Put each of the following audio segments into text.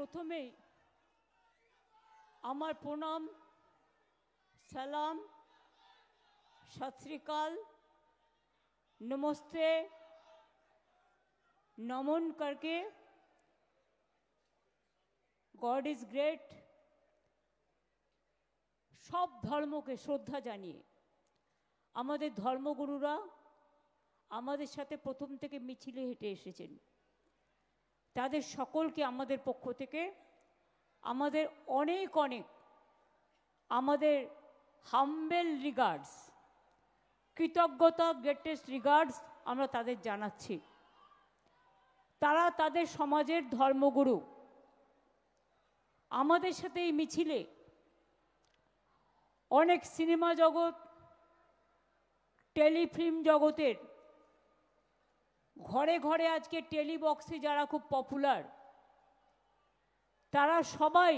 প্রথমেই আমার প্রণাম, সালাম, সত শ্রী আকাল, নমস্তে, নমন করকে গড ইজ গ্রেট সব ধর্মকে শ্রদ্ধা জানিয়ে আমাদের ধর্মগুরুরা আমাদের সাথে প্রথম থেকে মিছিলে হেঁটে এসেছেন, তাদের সকলকে আমাদের পক্ষ থেকে আমাদের অনেক অনেক আমাদের হাম্বেল রিগার্ডস, কৃতজ্ঞতা, গ্রেটেস্ট রিগার্ডস আমরা তাদের জানাচ্ছি। তারা তাদের সমাজের ধর্মগুরু। আমাদের সাথে এই মিছিলে অনেক সিনেমা জগৎ, টেলিফিল্ম জগতের, ঘরে ঘরে আজকে টেলিবক্সে যারা খুব পপুলার, তারা সবাই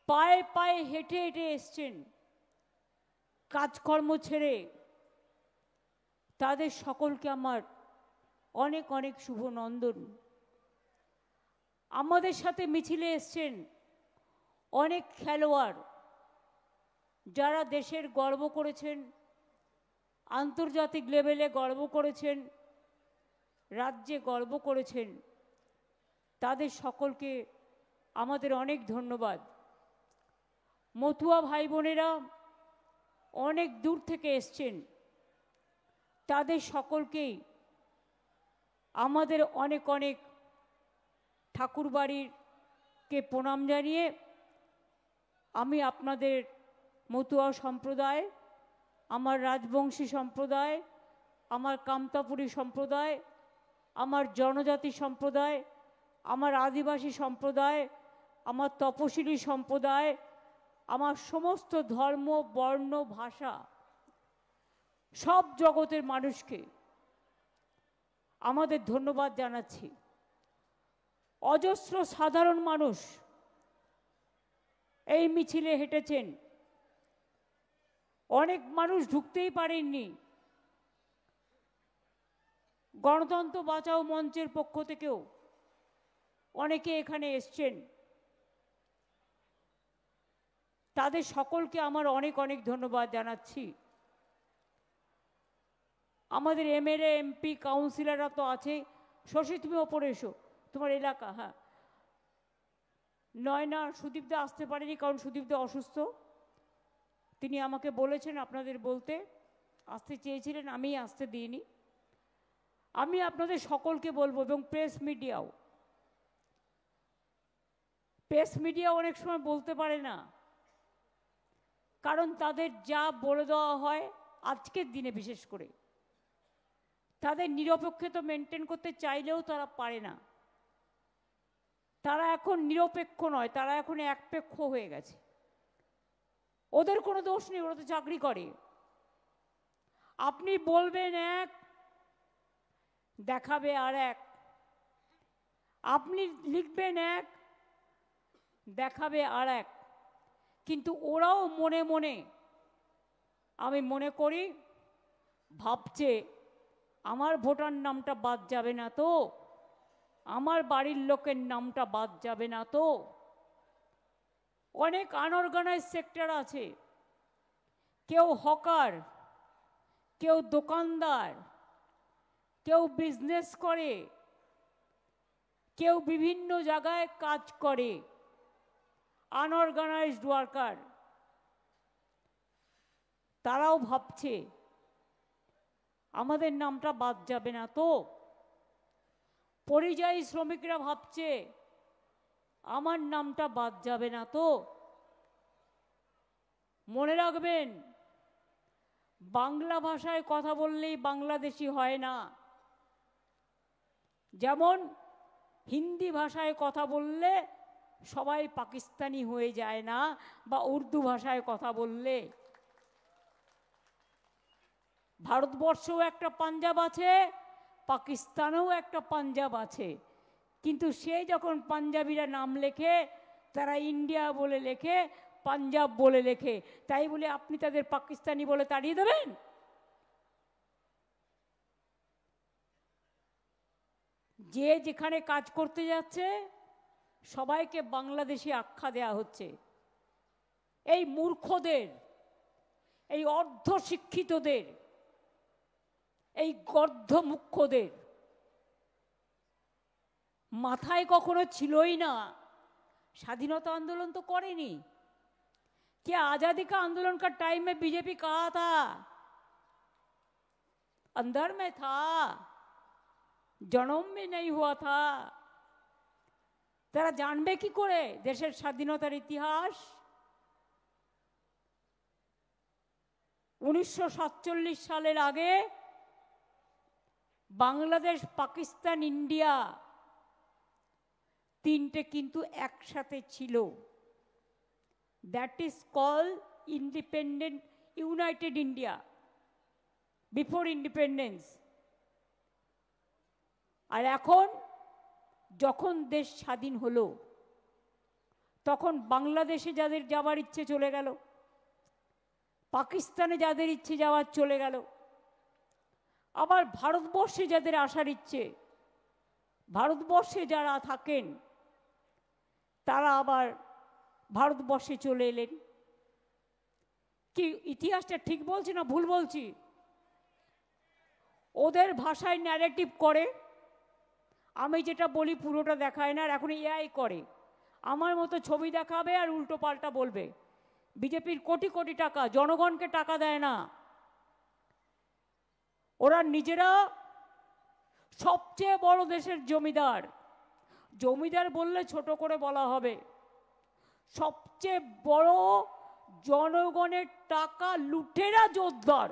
পায়ে পায়ে হেঁটে হেঁটে এসছেন কাজকর্ম ছেড়ে। তাদের সকলকে আমার অনেক অনেক শুভ নন্দন। আমাদের সাথে মিছিলে এসছেন অনেক খেলোয়াড় যারা দেশের গর্ব করেছেন, আন্তর্জাতিক লেভেলে গর্ব করেছেন, রাজ্যে গর্ব করেছেন। তাদের সকলকে আমাদের অনেক ধন্যবাদ। মতুয়া ভাই বোনেরা অনেক দূর থেকে এসছেন, তাদের সকলকেই আমাদের অনেক অনেক ঠাকুরবাড়িরকে প্রণাম জানিয়ে আমি আপনাদের মতুয়া সম্প্রদায়, আমার রাজবংশী সম্প্রদায়, আমার কামতাপুরী সম্প্রদায়, আমার জনজাতি সম্প্রদায়, আমার আদিবাসী সম্প্রদায়, আমার তপশিলি সম্প্রদায়, আমার সমস্ত ধর্ম, বর্ণ, ভাষা, সব জগতের মানুষকে আমাদের ধন্যবাদ জানাচ্ছি। অজস্র সাধারণ মানুষ এই মিছিলে হেঁটেছেন, অনেক মানুষ ঢুকতেই পারেননি। গণতন্ত্র বাঁচাও মঞ্চের পক্ষ থেকেও অনেকে এখানে এসছেন, তাদের সকলকে আমার অনেক অনেক ধন্যবাদ জানাচ্ছি। আমাদের এমএলএ, এমপি, কাউন্সিলররা তো আছে। শশী, তুমি ওপরে এসো, তোমার এলাকা। হ্যাঁ, নয়না, সুদীপদা আসতে পারেনি কারণ সুদীপদা অসুস্থ। তিনি আমাকে বলেছেন আপনাদের বলতে, আসতে চেয়েছিলেন, আমি আসতে দিইনি। আমি আপনাদের সকলকে বলবো, এবং প্রেস মিডিয়া অনেক সময় বলতে পারে না, কারণ তাদের যা বলে দেওয়া হয় আজকের দিনে বিশেষ করে, তাদের নিরপেক্ষতা মেনটেন করতে চাইলেও তারা পারে না। তারা এখন নিরপেক্ষ নয়, তারা এখন একপেক্ষ হয়ে গেছে। ওদের কোনো দোষ নেই, ওরা তো চাকরি করে। আপনি বলবেন এক, দেখাবে আর এক। আপনি লিখবেন এক, দেখাবে আর এক। কিন্তু ওরাও মনে মনে, আমি মনে করি, ভাবছে আমার ভোটার নামটা বাদ যাবে না তো, আমার বাড়ির লোকের নামটা বাদ যাবে না তো। অনেক আনঅর্গানাইজ সেক্টর আছে, কেউ হকার, কেউ দোকানদার, কেউ বিজনেস করে, কেউ বিভিন্ন জায়গায় কাজ করে, আনঅর্গানাইজড ওয়ার্কার। তারাও ভাবছে আমাদের নামটা বাদ যাবে না তো। পরিযায়ী শ্রমিকরা ভাবছে আমার নামটা বাদ যাবে না তো। মনে রাখবেন, বাংলা ভাষায় কথা বললেই বাংলাদেশি হয় না। যেমন হিন্দি ভাষায় কথা বললে সবাই পাকিস্তানি হয়ে যায় না, বা উর্দু ভাষায় কথা বললে। ভারতবর্ষেও একটা পাঞ্জাব আছে, পাকিস্তানেও একটা পাঞ্জাব আছে, কিন্তু সে যখন পাঞ্জাবিরা নাম লেখে তারা ইন্ডিয়া বলে লেখে, পাঞ্জাব বলে লেখে। তাই বলে আপনি তাদের পাকিস্তানি বলে তাড়িয়ে দেবেন? যে যেখানে কাজ করতে যাচ্ছে সবাইকে বাংলাদেশি আখ্যা দেয়া হচ্ছে। এই মূর্খদের, এই অর্ধশিক্ষিতদের, এই গর্ধমুখ্যদের মাথায় কখনো ছিলই না স্বাধীনতা आंदोलन तो करेनी। क्या आजादी का आंदोलन का टाइम में बीजेपी कहा था? अंदर में था, जन्म में नहीं हुआ था। তারা জানবে কি করে দেশের স্বাধীনতার ইতিহাস? 1947 সালের আগে বাংলাদেশ, পাকিস্তান, ইন্ডিয়া তিনটে কিন্তু একসাথে ছিল। That is call independent united India before independence. আর এখন যখন দেশ স্বাধীন হলো তখন বাংলাদেশে যাদের যাওয়ার ইচ্ছে চলে গেল, পাকিস্তানে যাদের ইচ্ছে যাওয়ার চলে গেল, আবার ভারতবর্ষে যাদের আসার ইচ্ছে, ভারতবর্ষে যারা থাকেন তারা আবার ভারতবর্ষে চলে এলেন। কি ইতিহাসটা ঠিক বলছি না ভুল বলছি? ওদের ভাষায় ন্যারেটিভ করে, আমি যেটা বলি পুরোটা দেখায় না। আর এখন এআই করে, আমার মতো ছবি দেখাবে আর উল্টো পাল্টা বলবে। বিজেপির কোটি কোটি টাকা, জনগণকে টাকা দেয় না। ওরা নিজেরা সবচেয়ে বড় দেশের জমিদার। জমিদার বললে ছোট করে বলা হবে। সবচেয়ে বড় জনগণের টাকা লুটেরা জোরদার।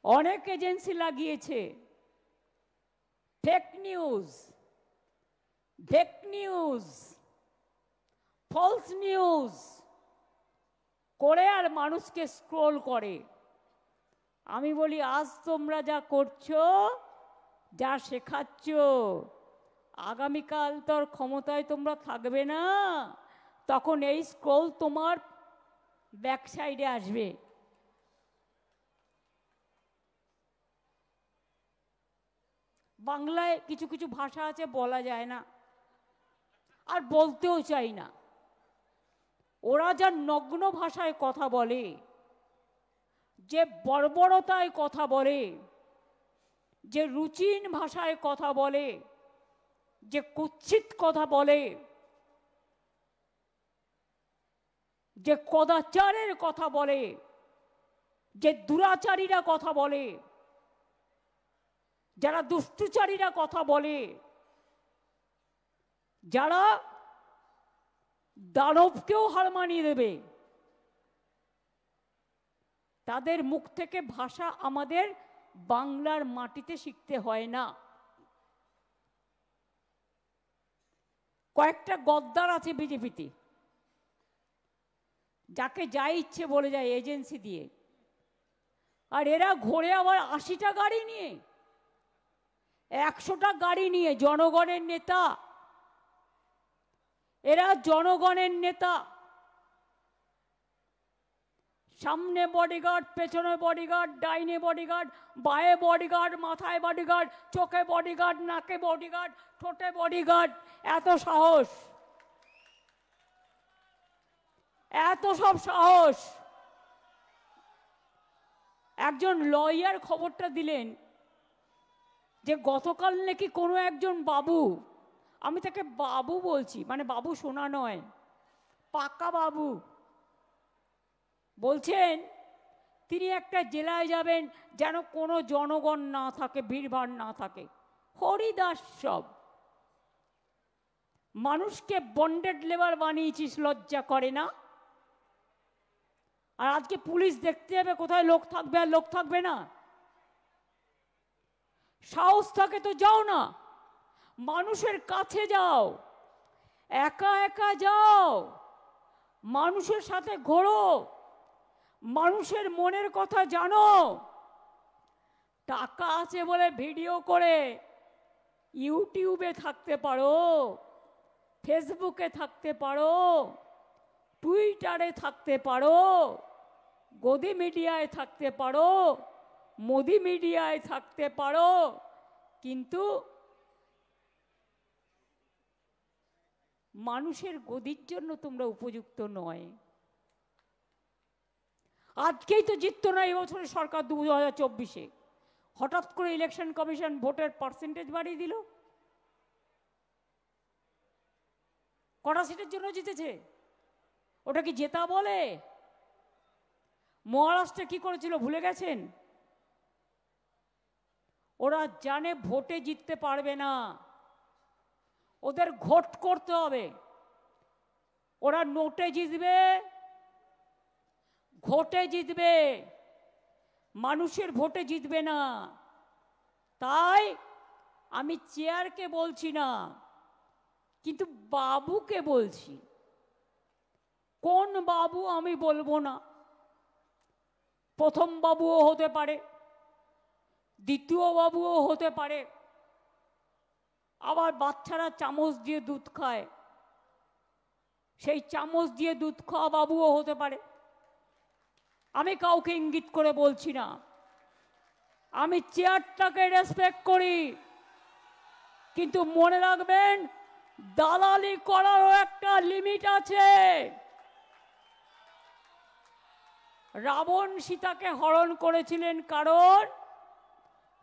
অনেক এজেন্সি লাগিয়েছে, fake news, fake news, false news করে আর মানুষকে স্ক্রোল করে। আমি বলি আজ তোমরা যা করছো, যা শেখাচ্ছ, আগামীকাল তোর ক্ষমতায় তোমরা থাকবে না, তখন এই স্ক্রোল তোমার ব্যাক সাইডে আসবে। বাংলায় কিছু কিছু ভাষা আছে বলা যায় না, আর বলতেও চাই না। ওরা যা নগ্ন ভাষায় কথা বলে, যে বর্বরতায় কথা বলে, যে রুচিহীন ভাষায় কথা বলে, যে কুৎসিত কথা বলে, যে কদাচারের কথা বলে, যে দুরাচারীরা কথা বলে, যারা দুষ্টুচারীরা কথা বলে, যারা দানবকেও হার মানিয়ে দেবে, তাদের মুখ থেকে ভাষা আমাদের বাংলার মাটিতে শিখতে হয় না। কয়েকটা গদ্দার আছে বিজেপিতে, যাকে যা ইচ্ছে বলে যায় এজেন্সি দিয়ে। আর এরা ঘোরে আবার 80টা গাড়ি নিয়ে, 100টা গাড়ি নিয়ে। জনগণের নেতা এরা, জনগণের নেতা। সামনে বডিগার্ড, পেছনে বডিগার্ড, ডাইনে বডিগার্ড, বায়ে বডিগার্ড, মাথায় বডিগার্ড, চোখে বডিগার্ড, নাকে বডিগার্ড, ঠোঁটে বডিগার্ড। এত সাহস, এত সব সাহস। একজন লয়ার খবরটা দিলেন যে গতকাল নাকি কোনো একজন বাবু, আমি তাকে বাবু বলছি, মানে বাবু শোনা নয়, পাক্কা বাবু, বলছেন তিনি একটা জেলায় যাবেন যেন কোনো জনগণ না থাকে, ভিড়ভাড় না থাকে। হরিদাস সব। মানুষকে বন্ডেড লেবার বানিয়েছিস, লজ্জা করে না? আর আজকে পুলিশ দেখতে যাবে কোথায় লোক থাকবে আর লোক থাকবে না। সাহস থাকে তো যাও না, মানুষের কাছে যাও, একা একা যাও, মানুষের সাথে ঘোরো, মানুষের মনের কথা জানো। টাকা আছে বলে ভিডিও করে ইউটিউবে থাকতে পারো, ফেসবুকে থাকতে পারো, টুইটারে থাকতে পারো, গদি মিডিয়ায় থাকতে পারো, মোদি মিডিয়ায় থাকতে পারো, কিন্তু মানুষের গদির জন্য তোমরা উপযুক্ত নয়। আজকেই তো জিততো না এবছরের সরকার 2024-এ, হঠাৎ করে ইলেকশন কমিশন ভোটের পার্সেন্টেজ বাড়িয়ে দিল। কটা সিটের জন্য জিতেছে? ওটা কি জেতা বলে? মহারাষ্ট্রে কি করেছিল ভুলে গেছেন? ওরা জানে ভোটে জিততে পারবে না, ওদের ঘোট করতে হবে। ওরা নোটে জিতবে, ঘোটে জিতবে, মানুষের ভোটে জিতবে না। তাই আমি চেয়ারকে বলছি না, কিন্তু বাবুকে বলছি। কোন বাবু আমি বলবো না, প্রথম বাবুও হতে পারে, দ্বিতীয় বাবুও হতে পারে, আবার বাচ্চারা চামচ দিয়ে দুধ খায়, সেই চামচ দিয়ে দুধ খাওয়া বাবুও হতে পারে। আমি কাউকে ইঙ্গিত করে বলছি না, আমি চেয়ারটাকে রেসপেক্ট করি, কিন্তু মনে রাখবেন দালালি করারও একটা লিমিট আছে। রাবণ সীতাকে হরণ করেছিলেন কারণ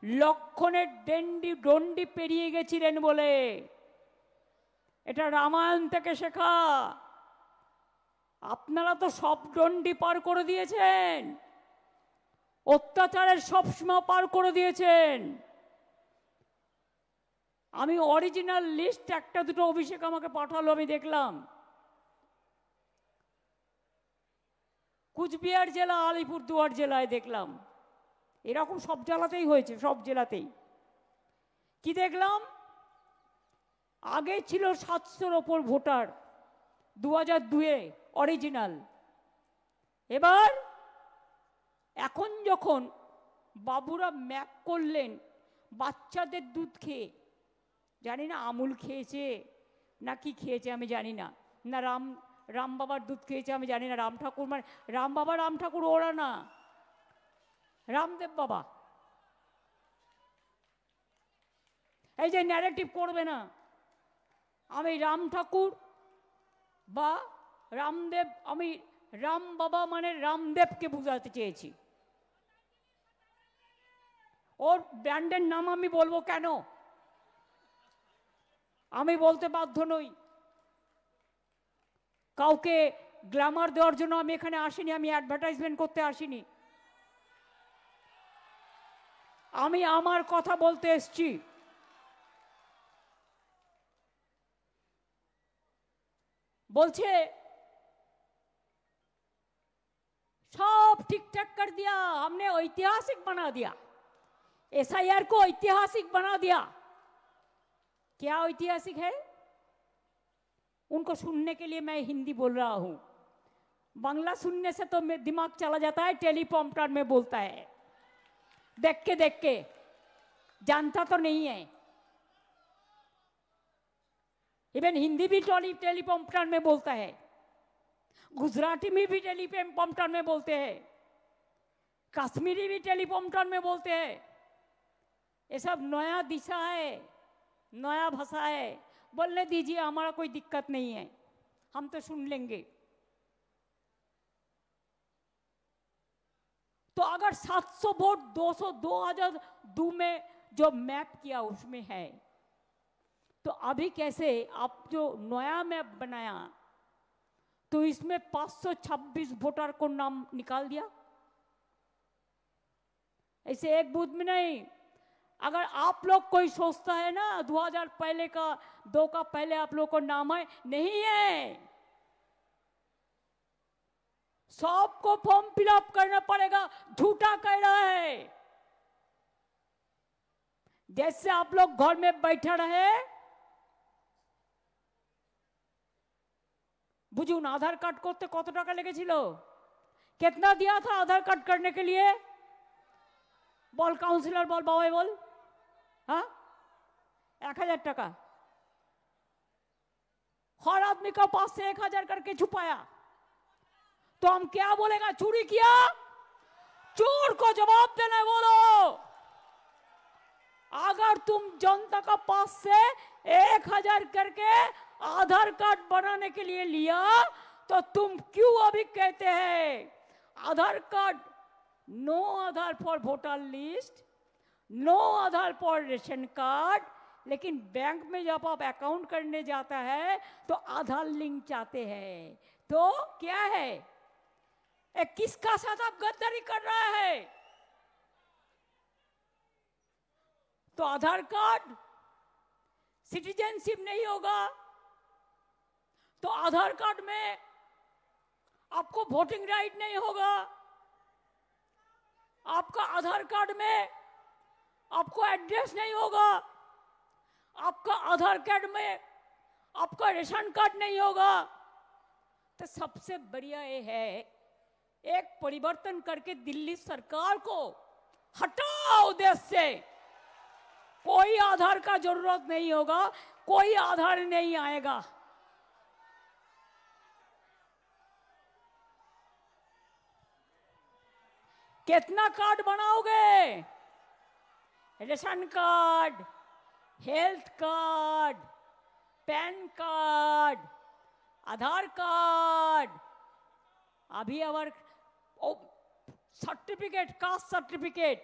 লক্ষণের দণ্ডি পেরিয়ে গেছিলেন বলে। এটা রামায়ণ থেকে শেখা। আপনারা তো সব দণ্ডি পার করে দিয়েছেন, অত্যাচারের সব সীমা পার করে দিয়েছেন। আমি অরিজিনাল লিস্ট একটা দুটো অভিষেক আমাকে পাঠালো, আমি দেখলাম। কুচবিহার জেলা, আলিপুরদুয়ার জেলায় দেখলাম, এরকম সব জেলাতেই হয়েছে, সব জেলাতেই। কি দেখলাম? আগে ছিল 700-র ওপর ভোটার 2002-এ অরিজিনাল। এবার এখন যখন বাবুরা ম্যাপ করলেন বাচ্চাদের দুধ খেয়ে, জানি না আমুল খেয়েছে না কি খেয়েছে আমি জানি না, না রাম বাবার দুধ খেয়েছে আমি জানি না। রাম ঠাকুর মানে রাম ঠাকুর ওরা না, রামদেব বাবা। এই যে ন্যারেটিভ করবে না, আমি রাম ঠাকুর বা রামদেব, আমি রাম বাবা মানে রামদেবকে বুঝাতে চেয়েছি। ওর ব্র্যান্ডের নাম আমি বলবো কেন? আমি বলতে বাধ্য নই। কাউকে গ্ল্যামার দেওয়ার জন্য আমি এখানে আসিনি, আমি অ্যাডভার্টাইজমেন্ট করতে আসিনি। আমি আমার কথা বলতে এসছি। বলছে सब ठीक ठाक कर दिया, हमने ऐतिहासिक बना दिया, एसआईआर को ऐतिहासिक बना दिया। क्या ऐतिहासिक है? उनको सुनने के लिए मैं हिंदी बोल रहा हूं, बांग्ला सुनने से तो दिमाग चला जाता है, टेलीप्रॉम्प्टर में बोलता है, देख के जानता तो नहीं है। इवन हिंदी भी टेलीप्रॉम्प्टर में बोलता है, गुजराती में भी टेलीप्रॉम्प्टर में बोलते हैं, कश्मीरी भी टेलीप्रॉम्प्टर में बोलते हैं। ये सब नया दिशा है, नया भाषा है, बोलने दीजिए, हमारा कोई दिक्कत नहीं है, हम तो सुन लेंगे। तो अगर 700 वोट 2002 में जो मैप किया उसमें है, तो अभी कैसे आप जो नया मैप बनाया तो इसमें 526 वोटर को नाम निकाल दिया? ऐसे एक बूथ में नहीं। अगर आप लोग कोई सोचता है ना 2000 पहले का 2 का पहले आप लोग को नाम है, नहीं है, सबको फॉर्म फिलअप करना पड़ेगा। झूठा कह रहा है। जैसे आप लोग घर में बैठे रहे, बुझुन आधार कार्ड करते कत टाका लेगेछिलो, कितना दिया था आधार कार्ड करने के लिए? बोल काउंसिलर, बोल बाबा बोल। हाँ, 1000 टाका हर आदमी का पास से 1000 करके छुपाया। तो हम क्या बोलेगा? चोरी किया चोर को जवाब देने बोलो। अगर तुम जनता का पास से 1000 करके आधार कार्ड बनाने के लिए लिया तो तुम क्यों अभी कहते हैं Aadhaar card, no Aadhaar for voter list, no Aadhaar for ration card, लेकिन बैंक में जब आप अकाउंट करने जाता है तो आधार लिंक चाहते हैं। तो क्या है, किसका साथ आप गद्दारी कर रहा है? तो आधार कार्ड सिटीजनशिप नहीं होगा, तो आधार कार्ड में आपको वोटिंग राइट नहीं होगा, आपका आधार कार्ड में आपको एड्रेस नहीं होगा, आपका आधार कार्ड में आपका रेशन कार्ड नहीं होगा। तो सबसे बढ़िया ये है एक परिवर्तन करके दिल्ली सरकार को हटाओ देश से। कोई आधार का जरूरत नहीं होगा, कोई आधार नहीं आएगा। कितना कार्ड बनाओगे? Ration card, health card, PAN card, Aadhaar card, अभी अवर सर्टिफिकेट, कास्ट सर्टिफिकेट,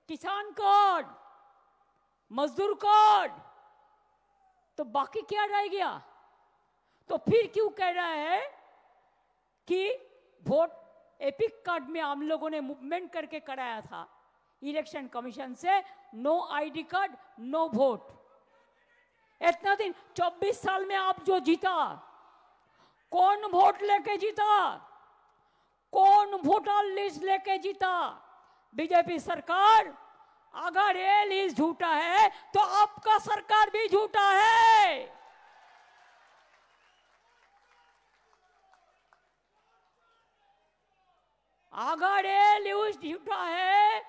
किसान कार्ड, मजदूर कार्ड, तो बाकी क्या रह गया? तो फिर क्यों कह रहा है कि वोट एपिक कार्ड में हम लोगों ने मूवमेंट करके कराया था इलेक्शन कमीशन से, no ID card no vote. इतना दिन 24 साल में आप जो जीता, कौन वोट लेके जीता? कौन वोटर लिस्ट लेके जीता? बीजेपी सरकार। अगर ये लिस्ट झूठा है तो आपका सरकार भी झूठा है। अगर ये लिस्ट झूठा है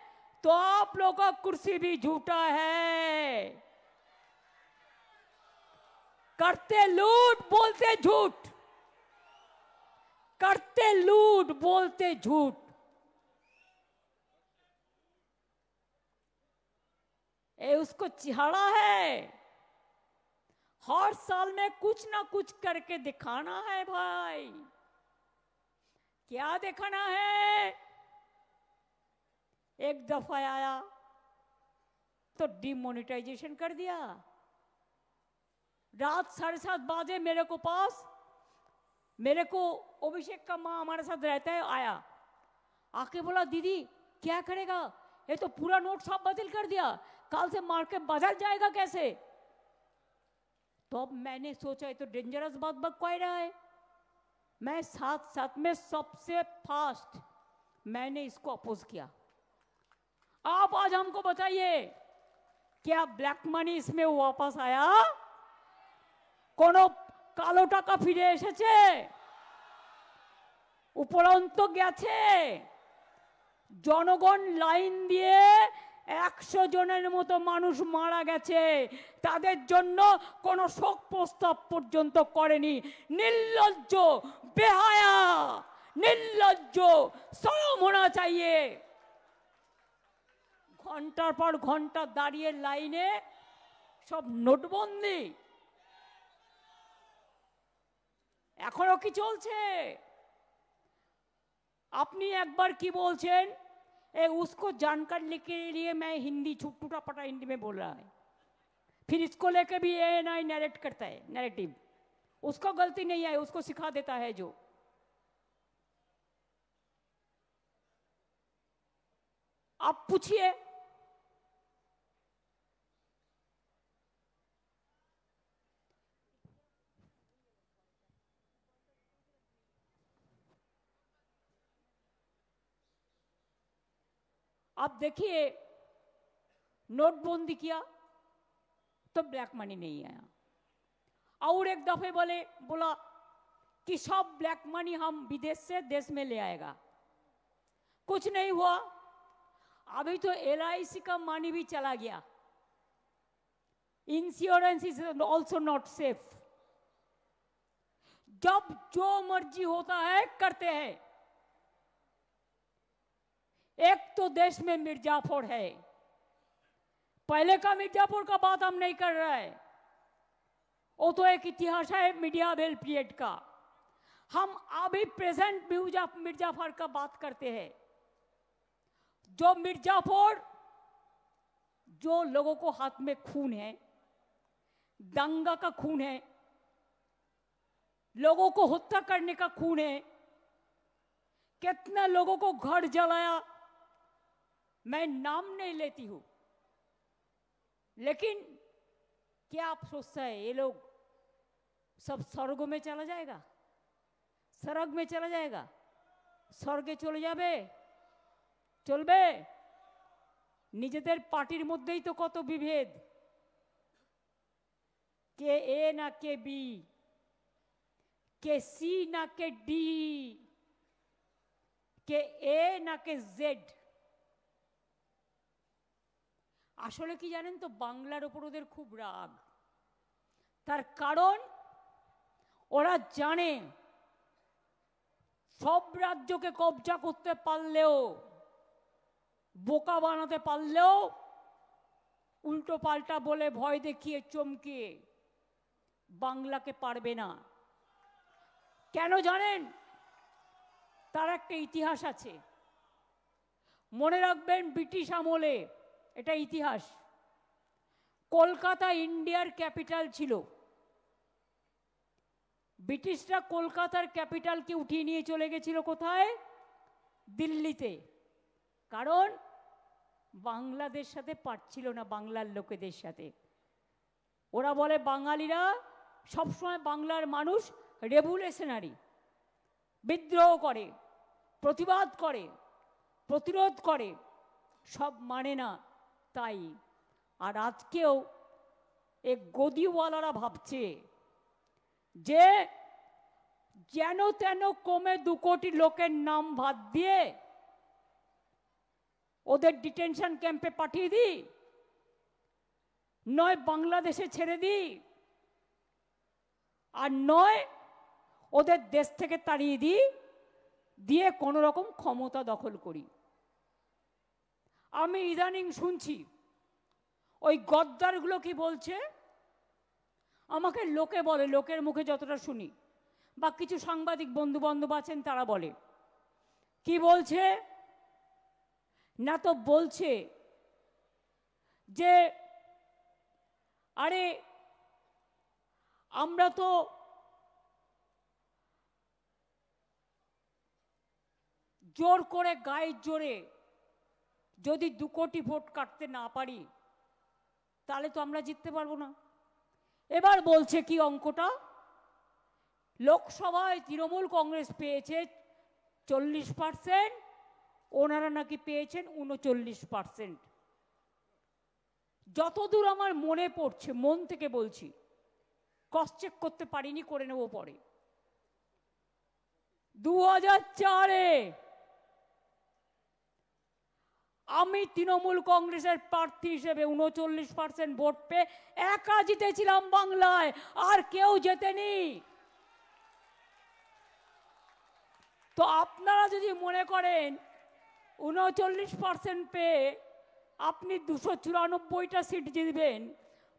तो आप लोगों का कुर्सी भी झूठा है। करते लूट बोलते झूठ, करते लूट बोलते झूठ। ये उसको चिढ़ा है, हर साल में कुछ ना कुछ करके दिखाना है भाई। क्या दिखाना है? एक दफा आया तो डिमोनेटाइजेशन कर दिया। रात 7:30 बजे मेरे को पास, मेरे को अभिषेक का माँ हमारे साथ रहता है, आया, आके बोला दीदी क्या करेगा, ये तो पूरा नोट सब बातिल कर दिया, कल से मार्केट बाजार जाएगा कैसे? तो अब मैंने सोचा ये तो डेंजरस बात बक कोई रहा है। मैं साथ साथ में सबसे फास्ट मैंने इसको अपोज किया। आप आज हमको बताइए क्या ब्लैक मनी इसमें वापस आया? कोनो কালো টাকা ফিরে এসেছে? উপরন্ত গেছে? জনগণ লাইন দিয়ে 100 জনের মতো মানুষ মারা গেছে, তাদের জন্য কোনো শোক প্রস্তাব পর্যন্ত করেনি। নির্লজ্জ, বেহায়া, নির্লজ্জ, শরম होना चाहिए। ঘন্টার পর ঘন্টা দাঁড়িয়ে লাইনে সব নোটবন্দি এখনো কি চলছে? আপনি একবার কি বলছেন, उसको जानकारी के लिए मैं हिंदी टूटा पटा हिंदी में बोल रहा है, फिर इसको लेके भी ANI नैरेट करता है, नैरेटिव। उसको गलती नहीं है, उसको सिखा देता है जो। आप पूछिए, आप देखिए नोटबंदी किया तो ब्लैक मनी नहीं आया, और एक दफे बोला कि सब ब्लैक मनी हम विदेश से देश में ले आएगा, कुछ नहीं हुआ। अभी तो LIC का मनी भी चला गया। Insurance is also not safe. जब जो मर्जी होता है करते हैं। एक तो देश में मिर्जापुर है, पहले का मिर्जापुर का बात हम नहीं कर रहे हैं, वो तो एक इतिहास है मीडियावेल पीरियड का। हम अभी प्रेजेंट मिर्जापुर का बात करते हैं। जो मिर्जापुर, जो लोगों को हाथ में खून है, दंगा का खून है, लोगों को हत्या करने का खून है, कितने लोगों को घर जलाया, मैं नाम नहीं लेती हूं, लेकिन क्या आप सोचते हैं ये लोग सब स्वर्ग में चला जाएगा? स्वर्ग में चला जाएगा? स्वर्गे चले যাবে? চলবে? নিজেদের পার্টির মধ্যেই তো কত বিভেদ, কে এ না কে বি, কে সি না কে ডি, কে এ না কে জেড। আসলে কি জানেন তো, বাংলার ওপর ওদের খুব রাগ। তার কারণ ওরা জানে সব রাজ্যকে কবজা করতে পারলেও, বোকা বানাতে পারলেও, উল্টো পাল্টা বলে ভয় দেখিয়ে চমকিয়ে বাংলাকে পারবে না। কেন জানেন? তার একটা ইতিহাস আছে, মনে রাখবেন। ব্রিটিশ আমলে, এটা ইতিহাস, কলকাতা ইন্ডিয়ার ক্যাপিটাল ছিল। ব্রিটিশরা কলকাতার ক্যাপিটালকে উঠিয়ে নিয়ে চলে গেছিল কোথায়? দিল্লিতে। কারণ বাংলাদেশ সাথে পারছিল না, বাংলার লোকেদের সাথে। ওরা বলে বাঙালিরা সবসময় বাংলার মানুষ রেভুলেশনারি, বিদ্রোহ করে, প্রতিবাদ করে, প্রতিরোধ করে, সব মানে না। তাই আর আজকেও এই গদিওয়ালারা ভাবছে যে যেন তেন কমে 2 কোটি লোকের নাম ভাত দিয়ে ওদের ডিটেনশন ক্যাম্পে পাঠিয়ে দিই, নয় বাংলাদেশে ছেড়ে দিই, আর নয় ওদের দেশ থেকে তাড়িয়ে দিই, দিয়ে কোনো রকম ক্ষমতা দখল করি। আমি ইদানিং শুনছি ওই গদ্দারগুলো কি বলছে, আমাকে লোকে বলে, লোকের মুখে যতটা শুনি, বা কিছু সাংবাদিক বন্ধু বান্ধব আছেন তারা বলে, কি বলছে না, তো বলছে যে আরে আমরা তো জোর করে, গায়ের জোরে যদি 2 কোটি ভোট কাটতে না পারি তাহলে তো আমরা জিততে পারবো না। এবার বলছে কি অঙ্কটা, লোকসভায় তৃণমূল কংগ্রেস পেয়েছে 40%, ওনারা নাকি পেয়েছেন 39%। যতদূর আমার মনে পড়ছে, মন থেকে বলছি, ক্রস চেক করতে পারিনি, করে নেব পরে। 2004-এ আমি তৃণমূল কংগ্রেসের প্রার্থী হিসেবে 39% ভোট পেয়ে একা জিতেছিলাম বাংলায়, আর কেউ জেতেনি। তো আপনারা যদি মনে করেন 39% পেয়ে আপনি 294টা সিট জিতবেন,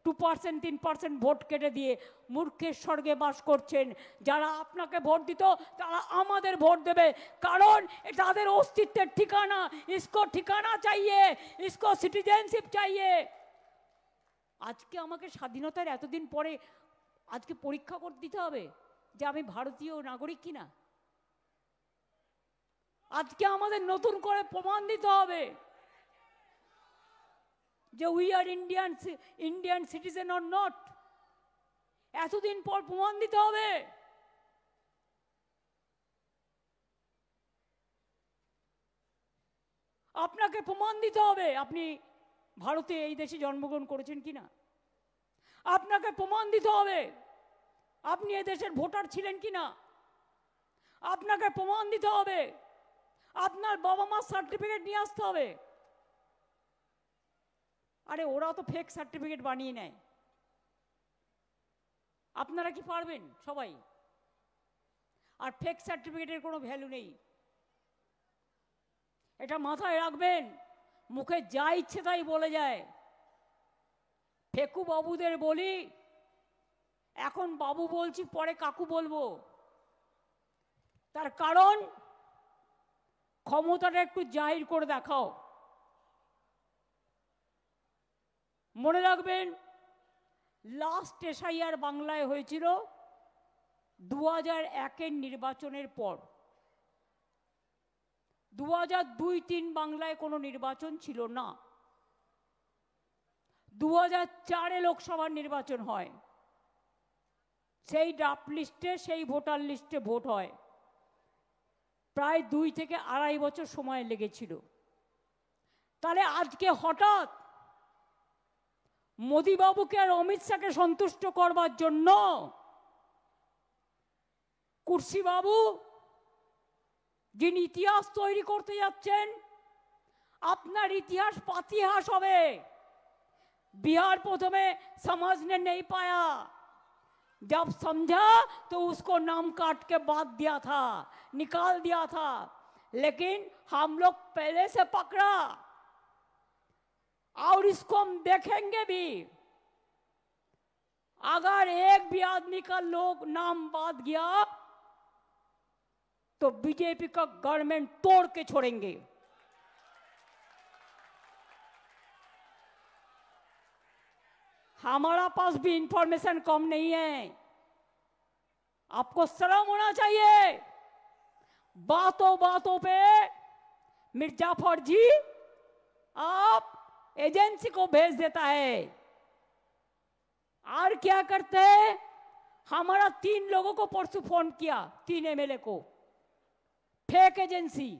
2% 3% ভোট কেটে দিয়ে মূর্খের স্বর্গে বাস করছেন। যারা আপনাকে ভোট দিত তারা আমাদের ভোট দেবে, কারণ তাদের অস্তিত্বের ঠিকানা, ইসকো ঠিকানা চাইয়ে, ইসকো সিটিজেনশিপ চাইয়ে। আজকে আমাকে স্বাধীনতার এতদিন পরে আজকে পরীক্ষা করে দিতে হবে যে আমি ভারতীয় নাগরিক কিনা। আজকে আমাদের নতুন করে প্রমাণ দিতে হবে যে we are Indian citizen or not. এতদিন পর প্রমাণ দিতে হবে। আপনাকে প্রমাণ দিতে হবে আপনি ভারতে, এই দেশে জন্মগ্রহণ করেছেন কিনা। আপনাকে প্রমাণ দিতে হবে আপনি এই দেশের ভোটার ছিলেন কিনা। আপনাকে প্রমাণ দিতে হবে আপনার বাবা মার সার্টিফিকেট নিয়ে আসতে হবে। আরে ওরা তো ফেক সার্টিফিকেট বানিয়ে নেয়, আপনারা কি পারবেন সবাই? আর ফেক সার্টিফিকেটের কোনো ভ্যালু নেই। এটা মাথায় রাখবেন, মুখে যা ইচ্ছে তাই বলে যায়। ফেকু বাবুদের বলি, এখন বাবু বলছি, পরে কাকু বলবো। তার কারণ ক্ষমতাটা একটু জাহির করে দেখাও। মনে রাখবেন, লাস্ট এসআইআর বাংলায় হয়েছিল 2001-এর নির্বাচনের পর। 2002-3 বাংলায় কোনো নির্বাচন ছিল না। 2004-এ লোকসভার নির্বাচন হয়, সেই ড্রাফট লিস্টে, সেই ভোটার লিস্টে ভোট হয়। প্রায় 2 থেকে 2.5 বছর সময় লেগেছিল। তাহলে আজকে হঠাৎ মোদিবাবুকে আর অমিত শাহকে সন্তুষ্ট করবার জন্য কুর্সি বাবু যিনি ইতিহাস তৈরি করতে যাচ্ছেন, আপনার ইতিহাস পাতিহাস হবে। बिहार प्रथमे समझने नहीं पाया, जब समझा तो उसको नाम काट के बात दिया था, निकाल दिया था। लेकिन हम लोग पहले से पकड़ा और इसको हम देखेंगे भी। अगर एक भी आदमी का लोग नाम बात गया तो बीजेपी का गवर्नमेंट तोड़ के छोड़ेंगे। हमारा पास भी इंफॉर्मेशन कम नहीं है, आपको शर्म होना चाहिए। बातों बातों पे मिर्जाफर जी आप एजेंसी को भेज देता है। और क्या करते हैं, हमारा 3 लोगों को परसों फोन किया, 3 एमएलए को, फेक एजेंसी,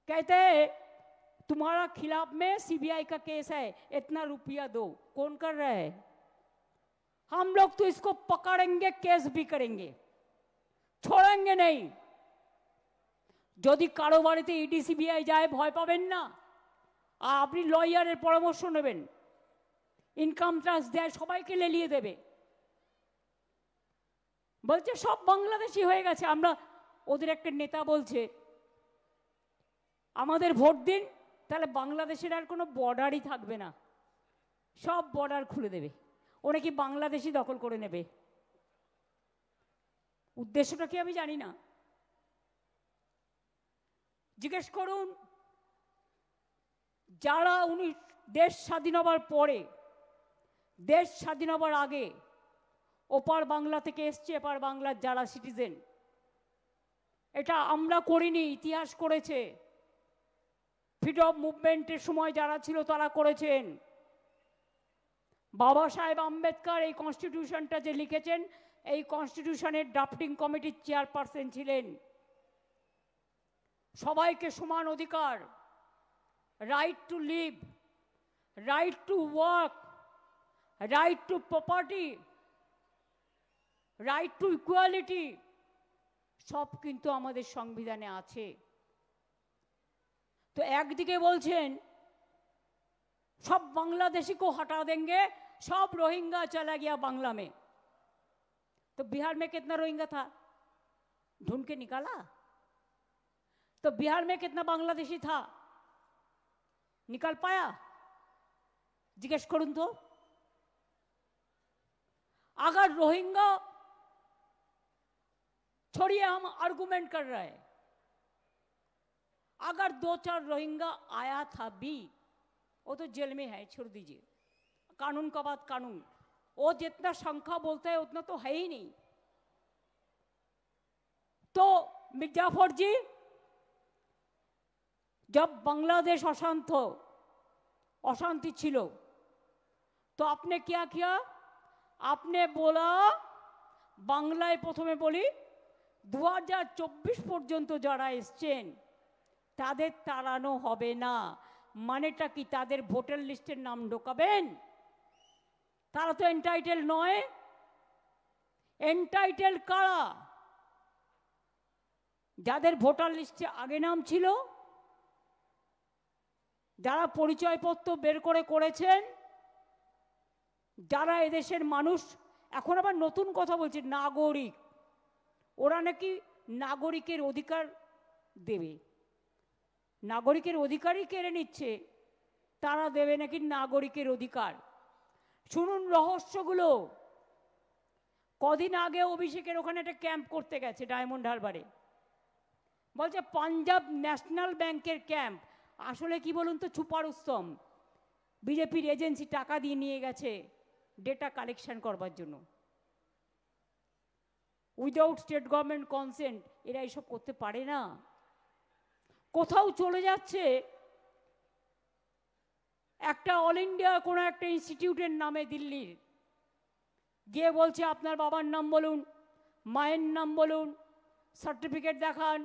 कहते हैं तुम्हारा खिलाफ में सीबीआई का केस है, इतना रुपया दो। कौन कर रहा है? हम लोग तो इसको पकड़ेंगे, केस भी करेंगे, छोड़ेंगे नहीं। যদি কারো বাড়িতে ইডি সিবিআই যায় ভয় পাবেন না, আর আপনি লয়ারের পরামর্শ নেবেন, ইনকাম ট্যাক্স দেয় সবাইকে লেলিয়ে দেবে। বলছে সব বাংলাদেশি হয়ে গেছে। আমরা ওদের একটা নেতা বলছে আমাদের ভোট দিন, তাহলে বাংলাদেশের আর কোনো বর্ডারই থাকবে না, সব বর্ডার খুলে দেবে, ও নাকি বাংলাদেশি দখল করে নেবে। উদ্দেশ্যটা কি আমি জানি না, জিজ্ঞেস করুন। যারা দেশ স্বাধীন হবার পরে, দেশ স্বাধীন হবার আগে ওপার বাংলা থেকে এসছে এপার বাংলার যারা সিটিজেন, এটা আমরা করিনি, ইতিহাস করেছে। ফ্রিডম মুভমেন্টের সময় যারা ছিল তারা করেছেন। বাবা সাহেব আম্বেদকর এই কনস্টিটিউশনটা যে লিখেছেন, এই কনস্টিটিউশনের ড্রাফটিং কমিটির চেয়ারপারসন ছিলেন। সবাইকে সমান অধিকার, right to live, right to work, right to property, right to equality, সব কিন্তু আমাদের সংবিধানে আছে। तो একদিকে বলছেন सब बांग्लादेशी को हटा देंगे, सब रोहिंग्या चला गया बांग्ला में। तो बिहार में कितना रोहिंग्या था, ढूंढ के निकाला? तो बिहार में कितना बांग्लादेशी था, निकाल पाया? जिज्ञेस करुन तो। अगर रोहिंग्या छोड़िए, हम आर्गुमेंट कर रहे हैं, अगर 2-4 रोहिंग्या आया था भी, वो तो जेल में है, छोड़ दीजिए, कानून का बात कानून। वो जितना संख्या बोलता है उतना तो है ही नहीं। तो मिर्जाफर जी, जब बांग्लादेश अशांति छिलो, तो आपने क्या किया? आपने बोला, बांग्लाয় প্রথমে বলি 2024 পর্যন্ত যারা এসেছেন তাদের তাড়ানো হবে না। মানেটা কি? তাদের ভোটার লিস্টের নাম ঢোকাবেন? তারা তো এন্টাইটেল নয়। এন্টাইটেল কারা? যাদের ভোটার লিস্টে আগে নাম ছিল, যারা পরিচয়পত্র বের করে করেছেন, যারা এদেশের মানুষ। এখন আবার নতুন কথা বলছে নাগরিক, ওরা নাকি নাগরিকের অধিকার দেবে। নাগরিকের অধিকারই কেড়ে নিচ্ছে, তারা দেবে নাকি নাগরিকের অধিকার। শুনুন রহস্যগুলো। কদিন আগে অভিষেকের ওখানে একটা ক্যাম্প করতে গেছে ডায়মন্ড হারবারে, বলছে পাঞ্জাব ন্যাশনাল ব্যাংকের ক্যাম্প। আসলে কি বলুন তো, ছুপারুস্তম। বিজেপির এজেন্সি টাকা দিয়ে নিয়ে গেছে ডেটা কালেকশন করবার জন্য, উইদাউট স্টেট গভর্নমেন্ট কনসেন্ট। এরা এইসব করতে পারে না। কোথাও চলে যাচ্ছে একটা অল ইন্ডিয়া কোনো একটা ইনস্টিটিউটের নামে দিল্লির, গিয়ে বলছে আপনার বাবার নাম বলুন, মায়ের নাম বলুন, সার্টিফিকেট দেখান,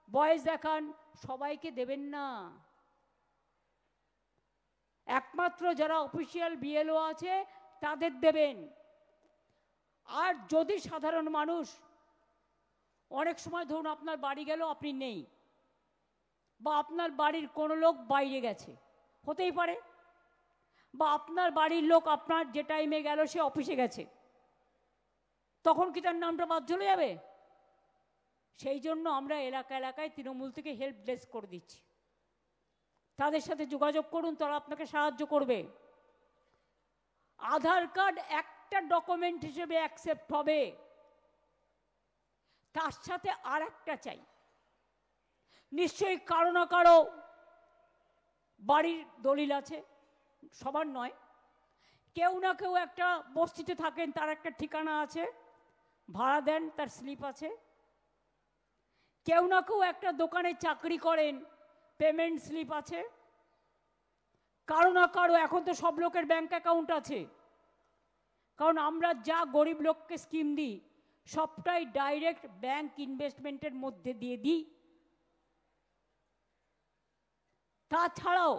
বয়স দেখান। সবাইকে দেবেন না, একমাত্র যারা অফিসিয়াল বিএলও আছে তাদের দেবেন। আর যদি সাধারণ মানুষ, অনেক সময় ধরুন আপনার বাড়ি গেল আপনি নেই, বা আপনার বাড়ির কোনো লোক বাইরে গেছে, হতেই পারে, বা আপনার বাড়ির লোক আপনার যে টাইমে গেল সে অফিসে গেছে, তখন কি তার নামটা বাদ চলে যাবে? সেই জন্য আমরা এলাকা এলাকায় তৃণমূল থেকে হেল্প ডেস্ক করে দিচ্ছি। তাদের সাথে যোগাযোগ করুন, তারা আপনাকে সাহায্য করবে। আধার কার্ড একটা ডকুমেন্ট হিসেবে অ্যাকসেপ্ট হবে, তার সাথে আর একটা চাই। নিশ্চয়ই কারো না কারো বাড়ির দলিল আছে, সবার নয়। কেউ না কেউ একটা বস্তিতে থাকেন, তার একটা ঠিকানা আছে, ভাড়া দেন, তার স্লিপ আছে। কেউ না কেউ একটা দোকানে চাকরি করেন, পেমেন্ট স্লিপ আছে। কারো না কারো, এখন তো সব লোকের ব্যাংক অ্যাকাউন্ট আছে, কারণ আমরা যা গরিব লোককে স্কিম দিই সবটাই ডাইরেক্ট ব্যাংক ইনভেস্টমেন্টের মধ্যে দিয়ে দিই। তাছাড়াও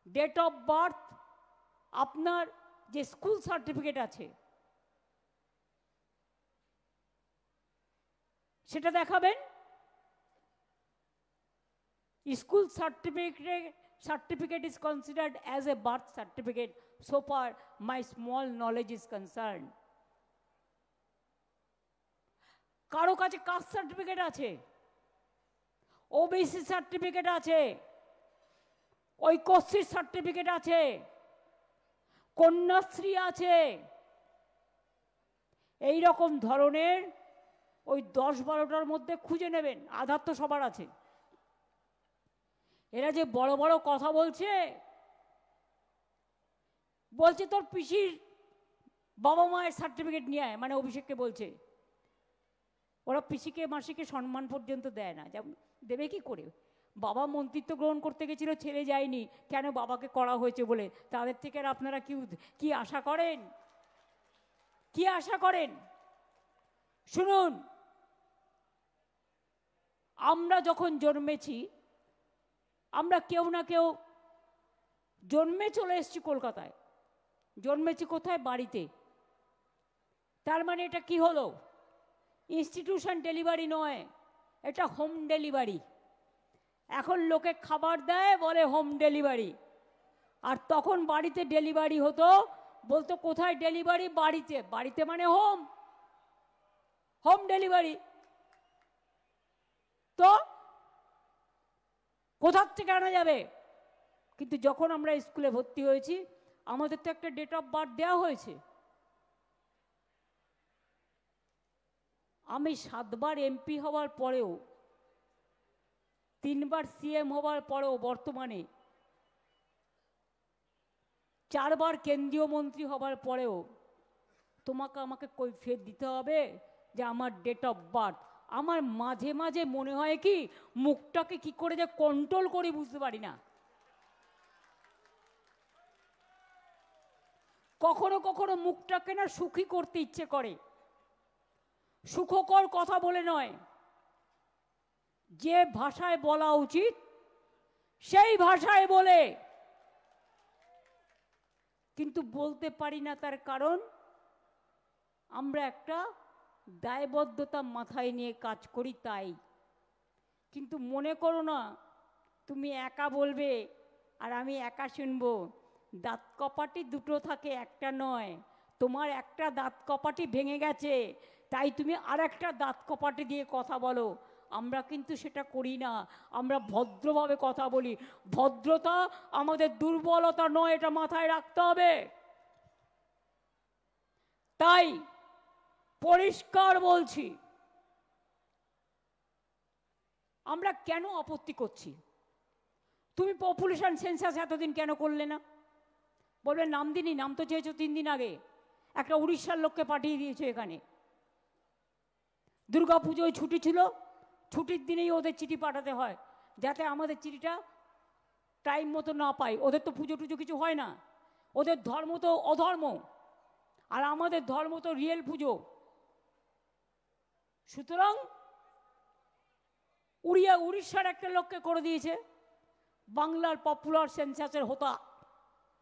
ডেট অফ বার্থ, আপনার যে স্কুল সার্টিফিকেট আছে সেটা দেখাবেন। School certificate is considered as a birth certificate so far my small knowledge is concerned. কারো কাছে কাস্ট সার্টিফিকেট আছে, ওবিসি সার্টিফিকেট আছে, ঐক্যশ্রীর সার্টিফিকেট আছে, কন্যাশ্রী আছে। এই রকম ধরনের ওই 10-12টার মধ্যে খুঁজে নেবেন। আধার তো সবার আছে। এরা যে বড় বড় কথা বলছে, বলছে তোর পিসির বাবা মায়ের সার্টিফিকেট নিয়ে আয়, মানে অভিষেককে বলছে। ওরা পিসিকে মাসিকে সম্মান পর্যন্ত দেয় না, দেবে কি করে? বাবা মন্ত্রিত্ব গ্রহণ করতে গেছিল, ছেলে যায়নি, কেন? বাবাকে করা হয়েছে বলে। তাদের থেকে আর আপনারা কি আশা করেন? কি আশা করেন? শুনুন, আমরা যখন জন্মেছি, আমরা কেউ না কেউ জন্মে চলে এসেছি কলকাতায়। জন্মেছি কোথায়? বাড়িতে। তার মানে এটা কি হলো? ইনস্টিটিউশন ডেলিভারি নয়, এটা হোম ডেলিভারি। এখন লোকে খাবার দেয়, বলে হোম ডেলিভারি। আর তখন বাড়িতে ডেলিভারি হতো, বলতো কোথায় ডেলিভারি? বাড়িতে। বাড়িতে মানে হোম, হোম ডেলিভারি। তো কোথার থেকে আনা যাবে? কিন্তু যখন আমরা স্কুলে ভর্তি হয়েছি, আমাদের তো একটা ডেট অফ বার্থ দেওয়া হয়েছে। আমি 7 বার এমপি হওয়ার পরেও, 3 বার সিএম হওয়ার পরেও, বর্তমানে 4 বার কেন্দ্রীয় মন্ত্রী হবার পরেও তোমাকে আমাকে কৈফিয়ত দিতে হবে যে আমার ডেট অফ বার্থ। আমার মাঝে মাঝে মনে হয় কি, মুখটাকে কি করে যে কন্ট্রোল করি বুঝতে পারি না। কখনো কখনো মুখটাকে না সুখী করতে ইচ্ছে করে, সুখকর কথা বলে নয়, যে ভাষায় বলা উচিত সেই ভাষায় বলে, কিন্তু বলতে পারি না। তার কারণ আমরা একটা দায়বদ্ধতা মাথায় নিয়ে কাজ করি, তাই। কিন্তু মনে করো না তুমি একা বলবে আর আমি একা শুনবো। দাঁত কপাটি দুটো থাকে, একটা নয়। তোমার একটা দাঁত কপাটি ভেঙে গেছে, তাই তুমি আর একটা দাঁত কপাটি দিয়ে কথা বলো। আমরা কিন্তু সেটা করি না। আমরা ভদ্রভাবে কথা বলি। ভদ্রতা আমাদের দুর্বলতা নয়, এটা মাথায় রাখতে হবে। তাই পরিষ্কার বলছি, আমরা কেন আপত্তি করছি? তুমি পপুলেশন সেন্সাস এতদিন কেন করলে না? বলবে নাম দিনই, নাম তো চেয়েছো 3 দিন আগে, একটা উড়িষ্যার লোককে পাঠিয়ে দিয়েছো এখানে। দুর্গা পুজোয় ছুটি ছিল, ছুটির দিনেই ওদের চিঠি পাঠাতে হয় যাতে আমাদের চিঠিটা টাইম মতো না পাই। ওদের তো পুজো টুজো কিছু হয় না, ওদের ধর্ম তো অধর্ম, আর আমাদের ধর্ম তো রিয়েল পুজো। সুতরাং উড়িষ্যার একটা লোককে করে দিয়েছে বাংলার পপুলার সেন্সাসের হোতা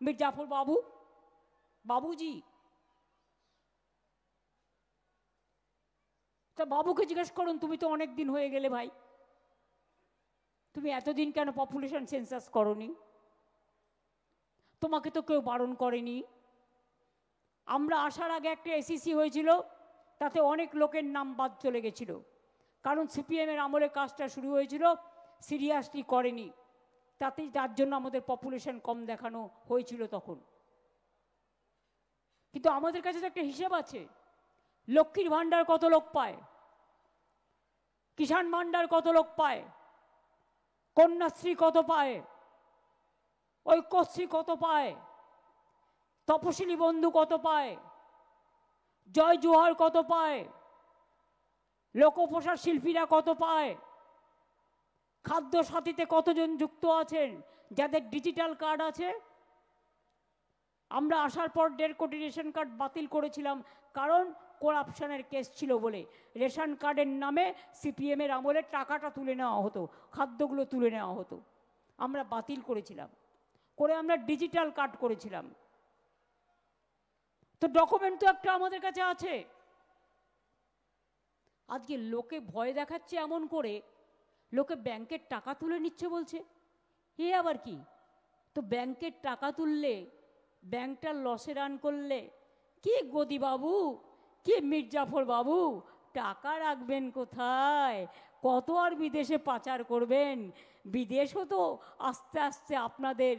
মির্জাফর বাবুজি। তা বাবুকে জিজ্ঞেস করুন, তুমি তো অনেক দিন হয়ে গেলে ভাই, তুমি এতদিন কেন পপুলেশন সেন্সাস করনি? তোমাকে তো কেউ বারণ করেনি। আমরা আসার আগে একটা এসিসি হয়েছিল, তাতে অনেক লোকের নাম বাদ চলে গেছিল, কারণ সিপিএমের আমলে কাজটা শুরু হয়েছিল, সিরিয়াসলি করেনি, তাতেই তার জন্য আমাদের পপুলেশন কম দেখানো হয়েছিল তখন। কিন্তু আমাদের কাছে তো একটা হিসেব আছে, লক্ষ্মীর ভাণ্ডার কত লোক পায়, কিষাণ ভাণ্ডার কত লোক পায়, কন্যাশ্রী কত পায়, ঐক্যশ্রী কত পায়, তপশিলি বন্ধু কত পায়, জয় জোহার কত পায়, লোকপ্রসার শিল্পীরা কত পায়, খাদ্য সাথীতে কতজন যুক্ত আছেন যাদের ডিজিটাল কার্ড আছে। আমরা আসার পর 1.5 কোটি রেশন কার্ড বাতিল করেছিলাম, কারণ করাপশনের কেস ছিল বলে। রেশন কার্ডের নামে সিপিএমের আমলে টাকাটা তুলে নেওয়া হতো, খাদ্যগুলো তুলে নেওয়া হতো, আমরা বাতিল করেছিলাম, করে আমরা ডিজিটাল কার্ড করেছিলাম। তো ডকুমেন্ট তো একটা আমাদের কাছে আছে। আজকে লোকে ভয় দেখাচ্ছে এমন করে, লোকে ব্যাংকের টাকা তুলে নিচ্ছে বলছে, এ আবার কি? তো ব্যাংকের টাকা তুললে, ব্যাংকটা লসে রান করলে, কি গদি বাবু, কি মির্জাফর বাবু, টাকা রাখবেন কোথায়? কত আর বিদেশে পাচার করবেন? বিদেশও তো আস্তে আস্তে আপনাদের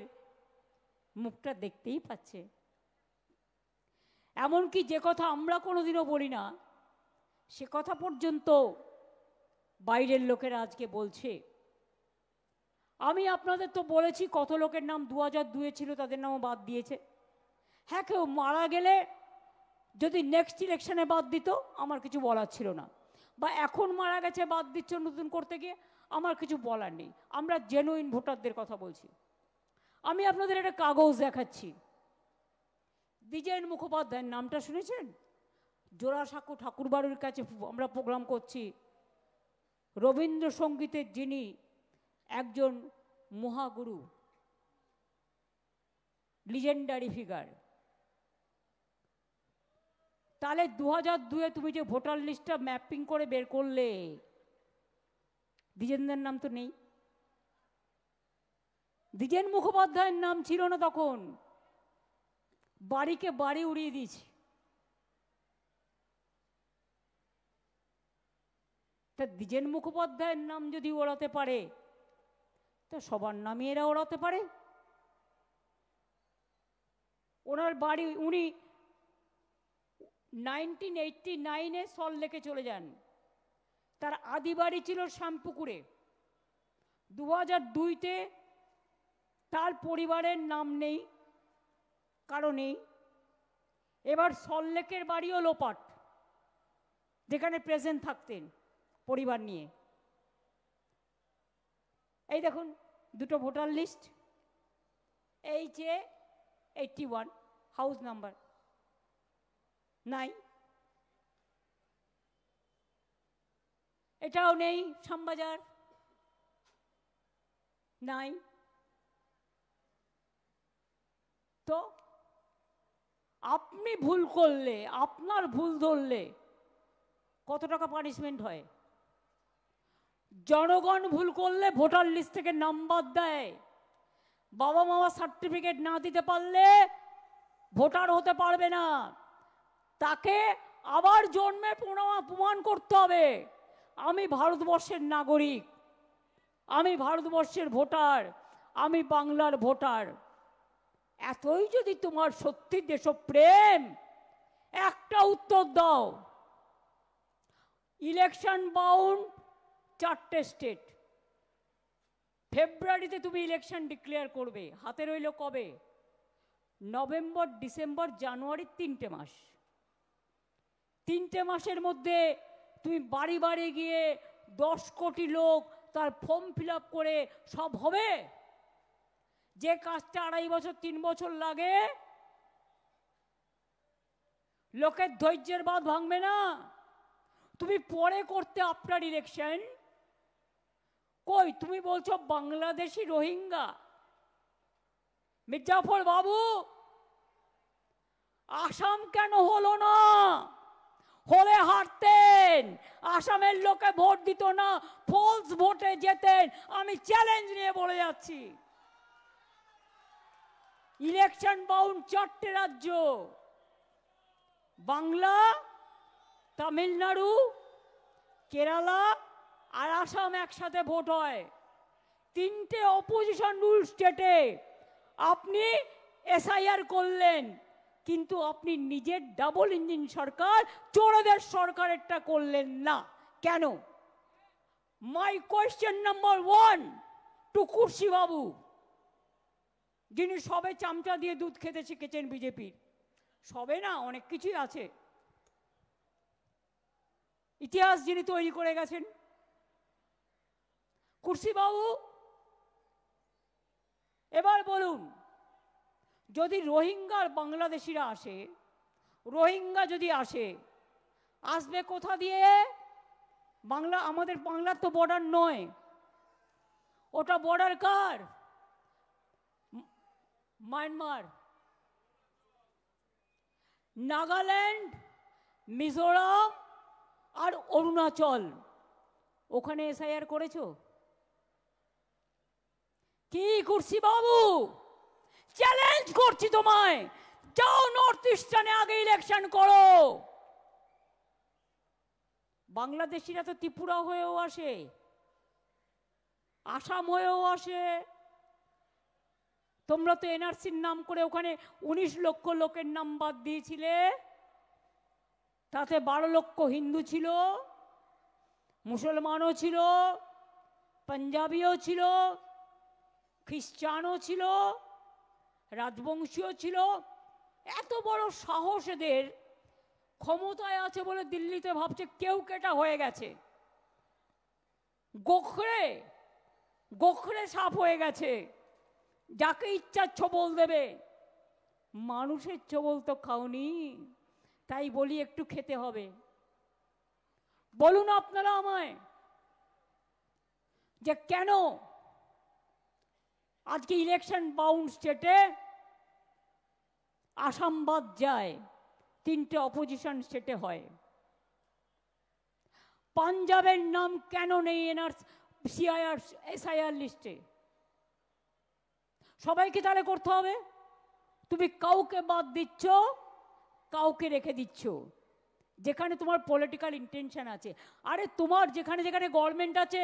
মুখটা দেখতেই পাচ্ছে। এমনকি যে কথা আমরা কোনোদিনও বলি না, সে কথা পর্যন্ত বাইরের লোকেরা আজকে বলছে। আমি আপনাদের তো বলেছি কত লোকের নাম 2002-এ ছিল, তাদের নামও বাদ দিয়েছে। হ্যাঁ, কেউ মারা গেলে যদি নেক্সট ইলেকশনে বাদ দিত আমার কিছু বলার ছিল না, বা এখন মারা গেছে বাদ দিচ্ছ নতুন করতে গিয়ে, আমার কিছু বলার নেই। আমরা জেনুইন ভোটারদের কথা বলছি। আমি আপনাদের একটা কাগজ দেখাচ্ছি। দ্বিজেন মুখোপাধ্যায়ের নামটা শুনেছেন? জোড়াসাঁকো ঠাকুরবাড়ির কাছে আমরা প্রোগ্রাম করছি। রবীন্দ্রসঙ্গীতের যিনি একজন মহাগুরু, লিজেন্ডারি ফিগার, তাহলে 2002-এ তুমি যে ভোটার লিস্টটা ম্যাপিং করে বের করলে, দ্বিজেনদের নাম তো নেই। দ্বিজেন মুখোপাধ্যায়ের নাম ছিল না তখন, বাড়িকে বাড়ি উড়িয়ে দিয়েছি। তা দ্বিজেন মুখোপাধ্যায়ের নাম যদি ওড়াতে পারে, তো সবার নামই এরা ওড়াতে পারে। ওনার বাড়ি, উনি 1989-এ সল্টলেকে চলে যান, তার আদি বাড়ি ছিল শ্যামপুকুরে। 2002-তে তার পরিবারের নাম নেই, কারো নেই। এবার সল্টলেকের বাড়িও লোপাট, যেখানে প্রেজেন্ট থাকতেন পরিবার নিয়ে। এই দেখুন দুটো voter list, HA81 house number নাই, এটাও নেই। শ্যামবাজার নাই। তো আপনি ভুল করলে, আপনার ভুল ধরলে কত টাকা পানিশমেন্ট হয়? জনগণ ভুল করলে ভোটার লিস্ট থেকে নাম বাদ দেয়। বাবা মা সার্টিফিকেট না দিতে পারলে ভোটার হতে পারবে না, তাকে আবার জন্মে প্রমাণ করতে হবে। আমি ভারতবর্ষের নাগরিক, আমি ভারতবর্ষের ভোটার, আমি বাংলার ভোটার। এতই যদি তোমার সত্যি দেশপ্রেম, একটা উত্তর দাও। ইলেকশন বাউন্ড 4টে স্টেট, ফেব্রুয়ারিতে তুমি ইলেকশন ডিক্লেয়ার করবে, হাতে রইল কবে? নভেম্বর, ডিসেম্বর, জানুয়ারি, 3টে মাস। 3টে মাসের মধ্যে তুমি বাড়ি বাড়ি গিয়ে 10 কোটি লোক তার ফর্ম ফিল আপ করে সব হবে? যে কাজটা 2.5 বছর 3 বছর লাগে, লোকের ধৈর্যের বাঁধ ভাঙবে না। তুমি পরে করতে আপনার ইলেকশন। কই তুমি বলছো বাংলাদেশি রোহিঙ্গা? মির্জাফর বাবু, আসাম কেন হলো না? হলে হারতেন, আসামের লোকে ভোট দিত না, ফলস ভোটে যেতেন। আমি চ্যালেঞ্জ নিয়ে বলে যাচ্ছি, ইলেকশন বাউন্ড 4টে রাজ্য, বাংলা, তামিলনাড়ু, কেরালা আর আসাম একসাথে ভোট হয়। 3টে অপোজিশন রুল স্টেটে আপনি এসআইআর করলেন, কিন্তু আপনি নিজের ডাবল ইঞ্জিন সরকার, চোরদের সরকারেরটা করলেন না কেন? মাই কোয়েশ্চেন নাম্বার 1 টু কুর্সি বাবু, যিনি সবে চামচা দিয়ে দুধ খেতে শিখেছেন বিজেপির। সবে না, অনেক কিছুই আছে, ইতিহাস যিনি তৈরি করে গেছেন। কুর্সি বাবু, এবার বলুন, যদি রোহিঙ্গার বাংলাদেশিরা আসে, রোহিঙ্গা যদি আসে, আসবে কোথা দিয়ে? বাংলা, আমাদের বাংলার তো বর্ডার নয়, ওটা বর্ডার কার? মায়ানমার, নাগাল্যান্ড, মিজোরাম আর অরুণাচল। ওখানে এসআইআর করেছো কি কুর্সি বাবু? চ্যালেঞ্জ করছি তোমায়, যাও নর্থ ইস্টার্নে আগে ইলেকশন করো। বাংলাদেশিরা তো ত্রিপুরা হয়েও আসে, আসাম হয়েও আসে। তোমরা তো এনআরসির নাম করে ওখানে 19 লক্ষ লোকের নাম বাদ দিয়েছিলে, তাতে 12 লক্ষ হিন্দু ছিল, মুসলমানও ছিল, পাঞ্জাবিও ছিল, খ্রিস্টানও ছিল, রাজবংশীয় ছিল। এত বড় সাহস এদের, ক্ষমতায় আছে বলে দিল্লিতে ভাবছে কেউ কেটা হয়ে গেছে, গোখরে গোখরে সাপ হয়ে গেছে, যাকে ইচ্ছা ছোবল দেবে। মানুষের ছোবল তো খাওনি, তাই বলি একটু খেতে হবে। বলুন আপনারা আমায়, যে কেন আজকে ইলেকশন বাউন্ড স্টেটে আসাম বাদ যায়, 3টে অপোজিশন স্টেটে হয়। পাঞ্জাবের নাম কেন নেই সিআইআর এসআইআর লিস্টে? সবাইকে তাহলে করতে হবে। তুমি কাউকে বাদ দিচ্ছ, কাউকে রেখে দিচ্ছ, যেখানে তোমার পলিটিক্যাল ইন্টেনশন আছে। আরে তোমার যেখানে যেখানে গভর্নমেন্ট আছে,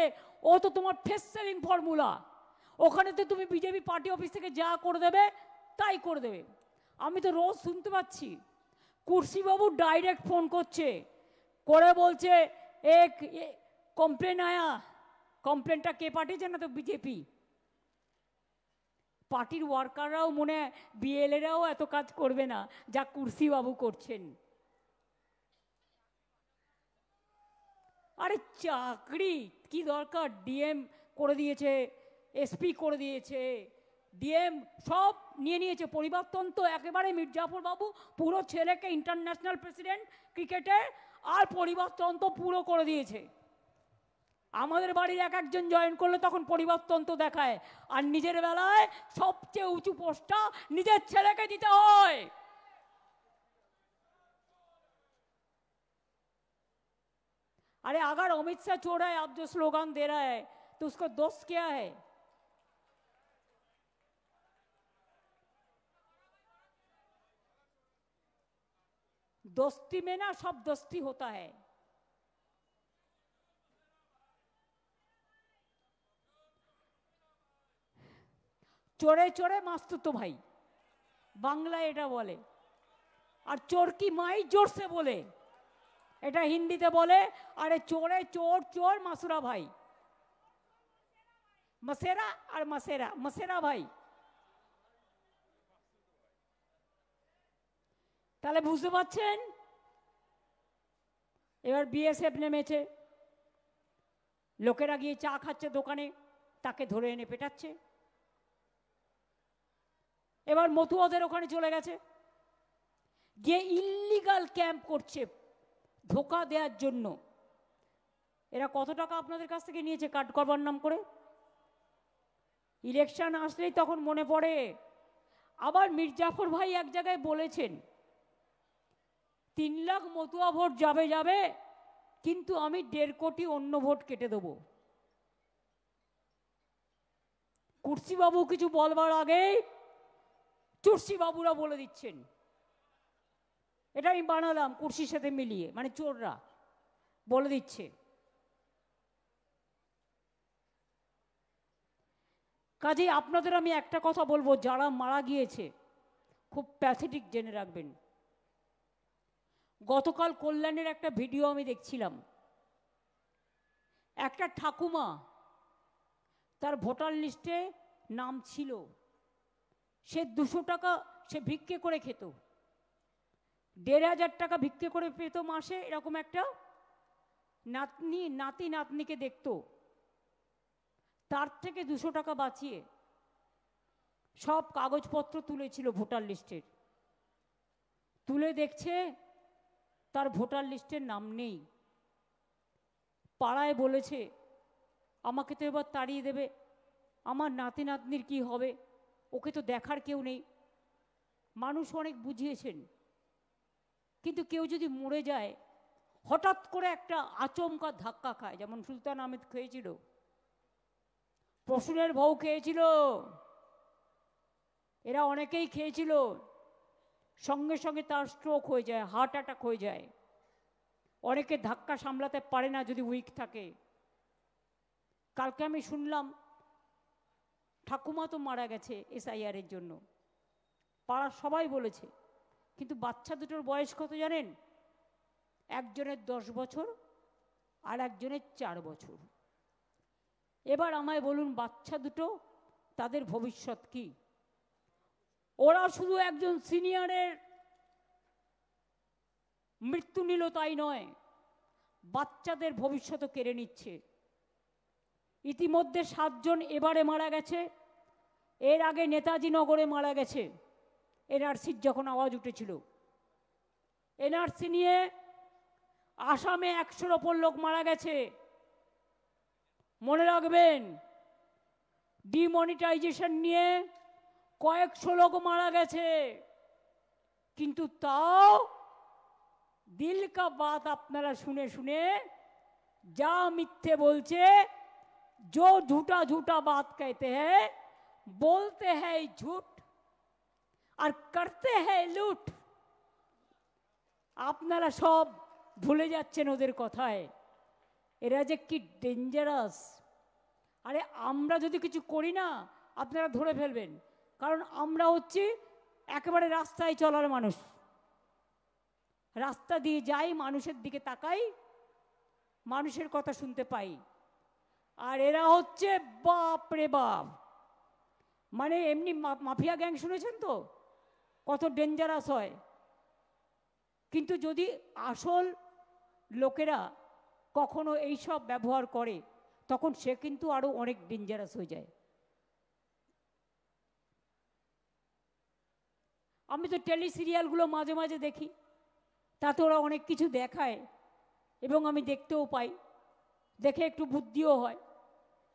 ও তো তোমার ফেস সেভিং ফর্মুলা। ওখানে তো তুমি বিজেপি পার্টি অফিস থেকে যা করে দেবে তাই করে দেবে। আমি তো রোজ শুনতে পাচ্ছি কুর্সিবাবু ডাইরেক্ট ফোন করছে, করে বলছে এক কমপ্লেন আয়া। কমপ্লেনটা কে পাঠিয়েছে? না তো বিজেপি পার্টির ওয়ার্কাররাও, মনে হয় বিএলএরাও এত কাজ করবে না যা কুর্সিবাবু করছেন। আরে চাকরি কি দরকার? ডিএম করে দিয়েছে, এসপি করে দিয়েছে, ডিএম সব নিয়ে নিয়েছে। পরিবর্তন তো একেবারে মির্জাফর বাবু পুরো ছেলেকে ইন্টারন্যাশনাল প্রেসিডেন্ট ক্রিকেটের, আর পরিবর্তন তো পুরো করে দিয়েছে। আমাদের বাড়ির এক একজন জয়েন করলে তখন পরিবর্তন তো দেখায়, আর নিজের বেলায় সবচেয়ে উঁচু পোস্টটা নিজের ছেলেকে দিতে হয়। अरे अगर अमित शाह चोर है, आप जो स्लोगन दे रहा है, तो उसको दोष क्या है? दोस्ती में ना सब दोस्ती होता है। চোরে চোরে মাস্তুতো ভাই, বাংলায় এটা বলে। আর চোর কি মাই জোরসে বলে, এটা হিন্দিতে বলে আরে চোরে চোর চোর মাসুরা ভাই, মসেরা আর মসেরা, মসেরা ভাই। তাহলে বুঝতে পারছেন, এবার বিএসএফ নেমেছে, লোকেরা গিয়ে চা খাচ্ছে দোকানে, তাকে ধরে এনে পেটাচ্ছে। এবার মতুয়াদের ওখানে চলে গেছে, গিয়ে ইল্লিগাল ক্যাম্প করছে ধোকা দেওয়ার জন্য। এরা কত টাকা আপনাদের কাছ থেকে নিয়েছে কাট করবার নাম করে? ইলেকশন আসলেই তখন মনে পড়ে। আবার মির্জাফর ভাই এক জায়গায় বলেছেন 3 লাখ মতুয়া ভোট যাবে যাবে, কিন্তু আমি 1.5 কোটি অন্য ভোট কেটে দেব। কুর্সিবাবু কিছু বলবার আগেই চুরসিবাবুরা বলে দিচ্ছেন। এটা আমি বানালাম কুর্সির সাথে মিলিয়ে, মানে চোররা বলে দিচ্ছে। কাজেই আপনাদের আমি একটা কথা বলবো, যারা মারা গিয়েছে খুব প্যাথেটিক জেনে রাখবেন। গতকাল কল্যাণের একটা ভিডিও আমি দেখছিলাম, একটা ঠাকুমা, তার ভোটার লিস্টে নাম ছিল, সে 200 টাকা সে ভিক্ষে করে খেত, 1,500 টাকা ভিক্ষে করে পেত মাসে। এরকম একটা নাতি নাতনিকে দেখত, তার থেকে 200 টাকা বাঁচিয়ে সব কাগজপত্র তুলেছিল ভোটার লিস্টের, তুলে দেখছে তার ভোটার লিস্টের নাম নেই। পাড়ায় বলেছে আমাকে তো এবার তাড়িয়ে দেবে, আমার নাতি নাতনির কি হবে, ওকে তো দেখার কেউ নেই। মানুষ অনেক বুঝিয়েছেন, কিন্তু কেউ যদি মরে যায় হঠাৎ করে একটা আচমকা ধাক্কা খায়, যেমন সুলতান আহমেদ খেয়েছিল, প্রসূনের বউ খেয়েছিল, এরা অনেকেই খেয়েছিল, সঙ্গে সঙ্গে তার স্ট্রোক হয়ে যায়, হার্ট অ্যাটাক হয়ে যায়। অনেকে ধাক্কা সামলাতে পারে না যদি উইক থাকে। কালকে আমি শুনলাম ঠাকুমা তো মারা গেছে SIR এর জন্য, পাড়ার সবাই বলেছে, কিন্তু বাচ্চা দুটোর বয়স কত জানেন? একজনের 10 বছর আর একজনের 4 বছর। এবার আমায় বলুন, বাচ্চা দুটো তাদের ভবিষ্যৎ কি? ওরা শুধু একজন সিনিয়রের মৃত্যু নিল তাই নয়, বাচ্চাদের ভবিষ্যৎও কেড়ে নিচ্ছে। ইতিমধ্যে 7 জন এবারে মারা গেছে, এর আগে নেতাজি নগরে মারা গেছে NRCর যখন আওয়াজ উঠেছিল। NRC নিয়ে আসামে 100-র ওপর লোক মারা গেছে। মনে রাখবেন, ডিমনিটাইজেশন নিয়ে কয়েকশো লোক মারা গেছে, কিন্তু তাও দিল কা বাত আপনারা শুনে শুনে যা মিথ্যে বলছে, जो झूठा झूठा बात कहते हैं, बोलते हैं झूठ और करते हैं लूट। আপনারা সব ভুলে যাচ্ছেন ওদের কথায়। এরা যে কি ডেঞ্জারাস। আরে আমরা যদি কিছু করি না, আপনারা ধরে ফেলবেন, কারণ আমরা হচ্ছি একেবারে রাস্তায় চলার মানুষ, রাস্তা দিয়ে যাই, মানুষের দিকে তাকাই, মানুষের কথা শুনতে পাই। আর এরা হচ্ছে বাপ রে বাপ, মানে এমনি মাফিয়া গ্যাং শুনেছেন তো কত ডেঞ্জারাস হয়, কিন্তু যদি আসল লোকেরা কখনো এইসব ব্যবহার করে তখন সে কিন্তু আরো অনেক ডেঞ্জারাস হয়ে যায়। আমি তো টেলি সিরিয়ালগুলো মাঝে মাঝে দেখি, তাতে ওরা অনেক কিছু দেখায় এবং আমি দেখতেও পাই, দেখে একটু বুদ্ধিও হয়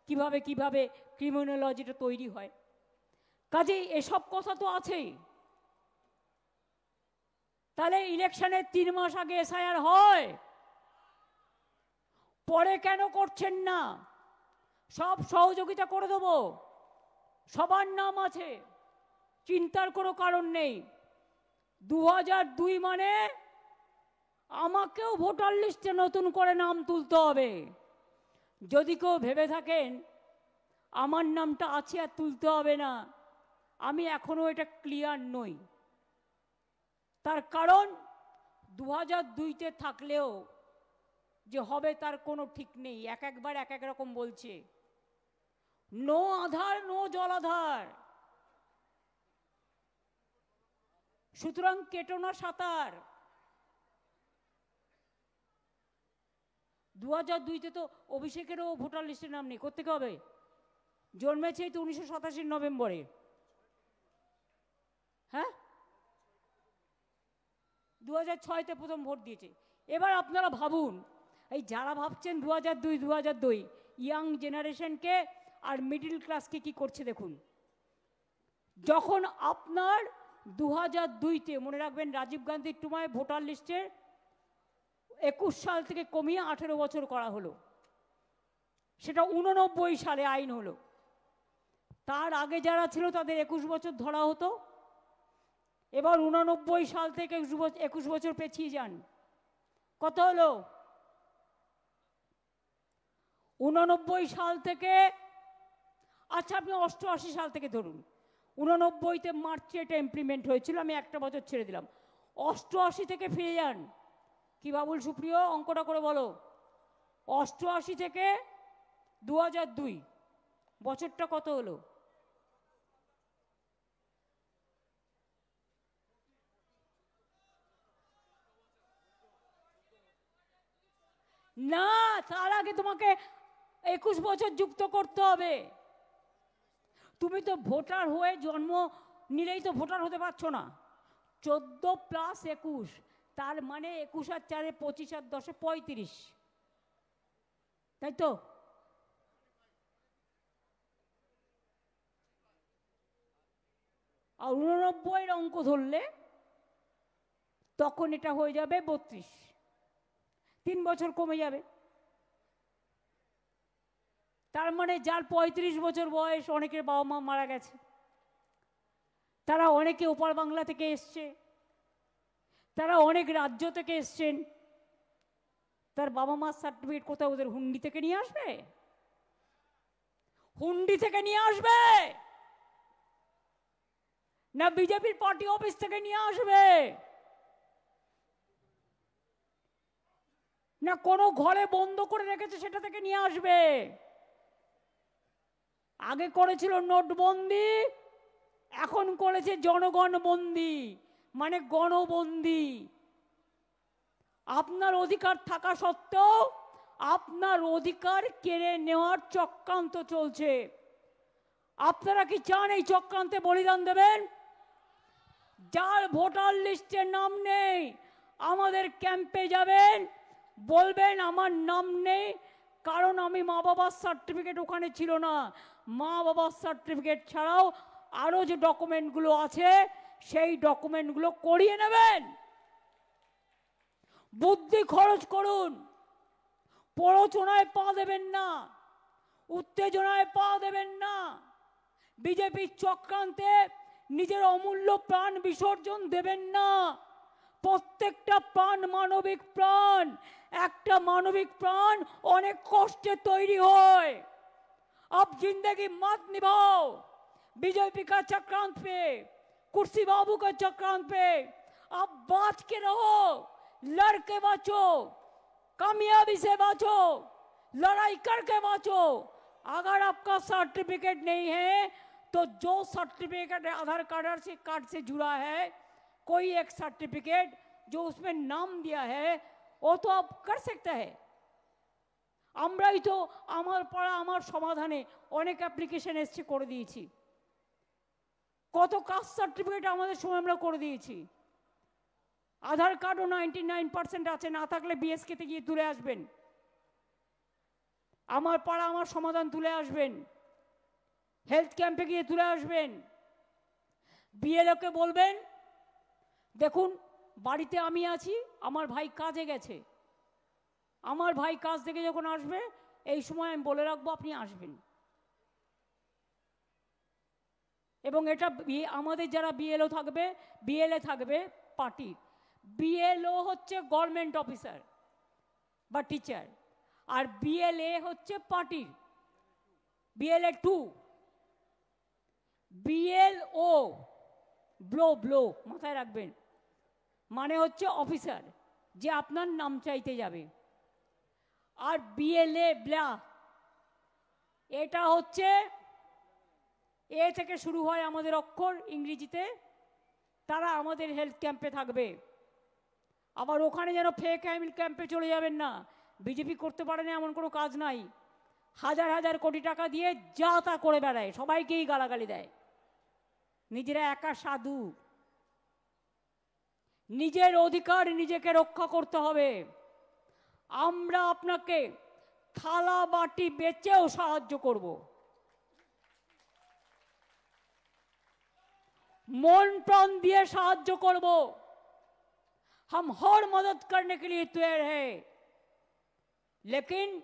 কিভাবে কিভাবে ক্রিমিনোলজিটা তৈরি হয়। কাজেই এসব কথা তো আছেই। তাহলে ইলেকশনের 3 মাস আগে SIR হয়, পরে কেন করছেন না? সব সহযোগিতা করে দেবো, সবার নাম আছে, চিন্তার কোনো কারণ নেই। 2002 মানে আমাকেও ভোটার লিস্টে নতুন করে নাম তুলতে হবে। যদি কেউ ভেবে থাকেন আমার নামটা আছে আর তুলতে হবে না, আমি এখনো এটা ক্লিয়ার নই। তার কারণ 2002-তে থাকলেও যে হবে তার কোনো ঠিক নেই, একবার এক রকম বলছে। নো আধার নো জলাধার, সুতরাং কেটো না সাঁতার। 2002-তে তো অভিষেকেরও ভোটার লিস্টে নাম নেই, কোত্থেকে হবে? জন্মেছে তো 1987 নভেম্বরে। হ্যাঁ, 2006-তে প্রথম ভোট দিয়েছে। এবার আপনারা ভাবুন, এই যারা ভাবছেন 2002 ইয়াং জেনারেশনকে আর মিডিল ক্লাসকে কি করছে দেখুন। যখন আপনার 2002-তে মনে রাখবেন রাজীব গান্ধীর সময় ভোটার লিস্টে 21 সাল থেকে কমিয়ে 18 বছর করা হলো, সেটা 89 সালে আইন হলো। তার আগে যারা ছিল তাদের 21 বছর ধরা হতো। এবার 89 সাল থেকে 21 বছর পেছিয়ে যান, কত হলো? 89 সাল থেকে, আচ্ছা আপনি 88 সাল থেকে ধরুন, 89-তে মার্চে এটা ইমপ্লিমেন্ট হয়েছিল, আমি একটা বছর ছেড়ে দিলাম। 88 থেকে ফিরে যান। কি বাবুল সুপ্রিয়, অঙ্কটা করে বলো। 88 থেকে 2002 বছরটা কত হলো? না, তার আগে তোমাকে 21 বছর যুক্ত করতে হবে। তুমি তো ভোটার হয়ে জন্ম নিলেই তো ভোটার হতে পারছো না। 14 + 21, তার মানে 21 আর 4 25 আর 10 35, তাই তো? আর 89 অঙ্ক ধরলে তখন এটা হয়ে যাবে 32, 3 বছর কমে যাবে। তার মানে যার 35 বছর বয়স, অনেকের বাবা মা মারা গেছে, তারা অনেকে ওপার বাংলা থেকে এসছে, তারা অনেক রাজ্য থেকে এসছেন, তার বাবা মার সার্টিফিকেট কোথাও ওদের হুন্ডি থেকে নিয়ে আসবে? হুন্ডি থেকে নিয়ে আসবে না বিজেপির পার্টি অফিস থেকে নিয়ে আসবে, না কোনো ঘরে বন্ধ করে রেখেছে সেটা থেকে নিয়ে আসবে? আগে করেছিল নোটবন্দি, এখন করেছে জনগণ বন্দি, মানে গণবন্দি। আপনার অধিকার থাকা সত্ত্বেও আপনার অধিকার কেড়ে নেওয়ার চক্রান্ত চলছে। আপনারা কি চান এই চক্রান্তে বলিদান দেবেন? যার ভোটার লিস্টে নাম নেই আমাদের ক্যাম্পে যাবেন, বলবেন আমার নাম নেই কারণ আমি মা বাবার সার্টিফিকেট ওখানে ছিল না। মা বাবার সার্টিফিকেট ছাড়াও আরো যে ডকুমেন্টগুলো আছে সেই ডকুমেন্টগুলো করিয়ে নেবেন। বুদ্ধি খরচ করুন, প্ররোচনায় পা দেবেন না, উত্তেজনায় পা দেবেন না, বিজেপির চক্রান্তে নিজের অমূল্য প্রাণ বিসর্জন দেবেন না। প্রত্যেকটা প্রাণ মানবিক প্রাণ, একটা মানবিক প্রাণ অনেক কষ্টে তৈরি হয়। अब जिंदगी मत निभाओ बीजेपी का चक्रांत पे, कुर्सी बाबू का चक्रांत पे। अब बाँच के रहो, लड़ के बाँचो, कामयाबी से बाँचो, लड़ाई करके बाँचो। अगर आपका सर्टिफिकेट नहीं है तो जो सर्टिफिकेट आधार कार्ड से जुड़ा है, कोई एक सर्टिफिकेट जो उसमें नाम दिया है वो तो आप कर सकते हैं। আমরাই তো আমার পাড়া আমার সমাধানে অনেক অ্যাপ্লিকেশন এসছে, করে দিয়েছি। কত কাস্ট সার্টিফিকেট আমাদের সময় আমরা করে দিয়েছি। আধার কার্ডও 99% আছে, না থাকলে বিএসকেতে গিয়ে তুলে আসবেন, আমার পাড়া আমার সমাধান তুলে আসবেন, হেলথ ক্যাম্পে গিয়ে তুলে আসবেন। বিএলওকে বলবেন দেখুন বাড়িতে আমি আছি, আমার ভাই কাজে গেছে, আমার ভাই কাজ থেকে যখন আসবে এই সময় আমি বলে রাখবো আপনি আসবেন। এবং এটা আমাদের যারা বিএলও থাকবে, বিএলএ থাকবে পার্টির, বিএলও হচ্ছে গভর্নমেন্ট অফিসার বা টিচার, আর বিএলএ হচ্ছে পার্টির, বিএলএ 2। BLO, ব্লো ব্লো, মাথায় রাখবেন, মানে হচ্ছে অফিসার, যে আপনার নাম চাইতে যাবে। আর BLA, ব্লা, এটা হচ্ছে এ থেকে শুরু হয় আমাদের অক্ষর ইংরেজিতে। তারা আমাদের হেলথ ক্যাম্পে থাকবে। আবার ওখানে যেন ফেক হেলথ ক্যাম্পে চলে যাবেন না। বিজেপি করতে পারে না এমন কোনো কাজ নাই। হাজার হাজার কোটি টাকা দিয়ে যা তা করে বেড়ায়, সবাইকেই গালাগালি দেয়, নিজেরা একা সাধু। নিজের অধিকার নিজেকে রক্ষা করতে হবে। আমরা আপনাকে থালা বাটি বেচেও সাহায্য করব, मन प्राण दिए साहाय्य करब। हम हर मदद करने के लिए तैयार हैं, लेकिन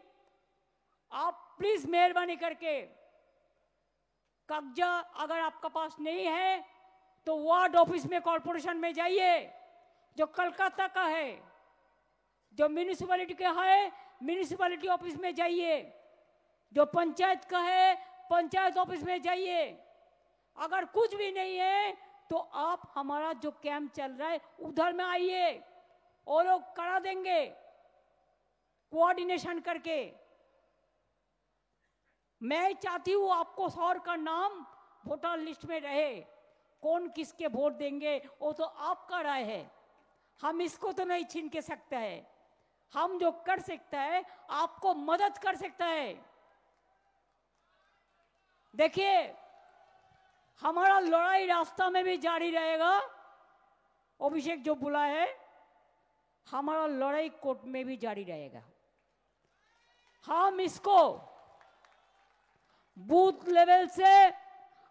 आप प्लीज मेहरबानी करके कब्जा अगर आपका पास नहीं है तो वार्ड ऑफिस में, कॉर्पोरेशन में जाइए, जो कलकत्ता का है, जो म्यूनिसिपैलिटी का है म्यूनिसिपैलिटी ऑफिस में जाइए, जो पंचायत का है पंचायत ऑफिस में जाइए। अगर कुछ भी नहीं है तो आप हमारा जो कैंप चल रहा है उधर में आइए, और लोग करा देंगे कोऑर्डिनेशन करके। मैं चाहती हूं आपको शहर का नाम वोटर लिस्ट में रहे। कौन किसके वोट देंगे वो तो आपका राय है, हम इसको तो नहीं छीन के सकते हैं। हम जो कर सकता है आपको मदद कर सकता है। देखिए, हमारा लड़ाई रास्ता में भी जारी रहेगा। अभिषेक जो बोला है, हमारा लड़ाई कोर्ट में भी जारी रहेगा। हम इसको बूथ लेवल से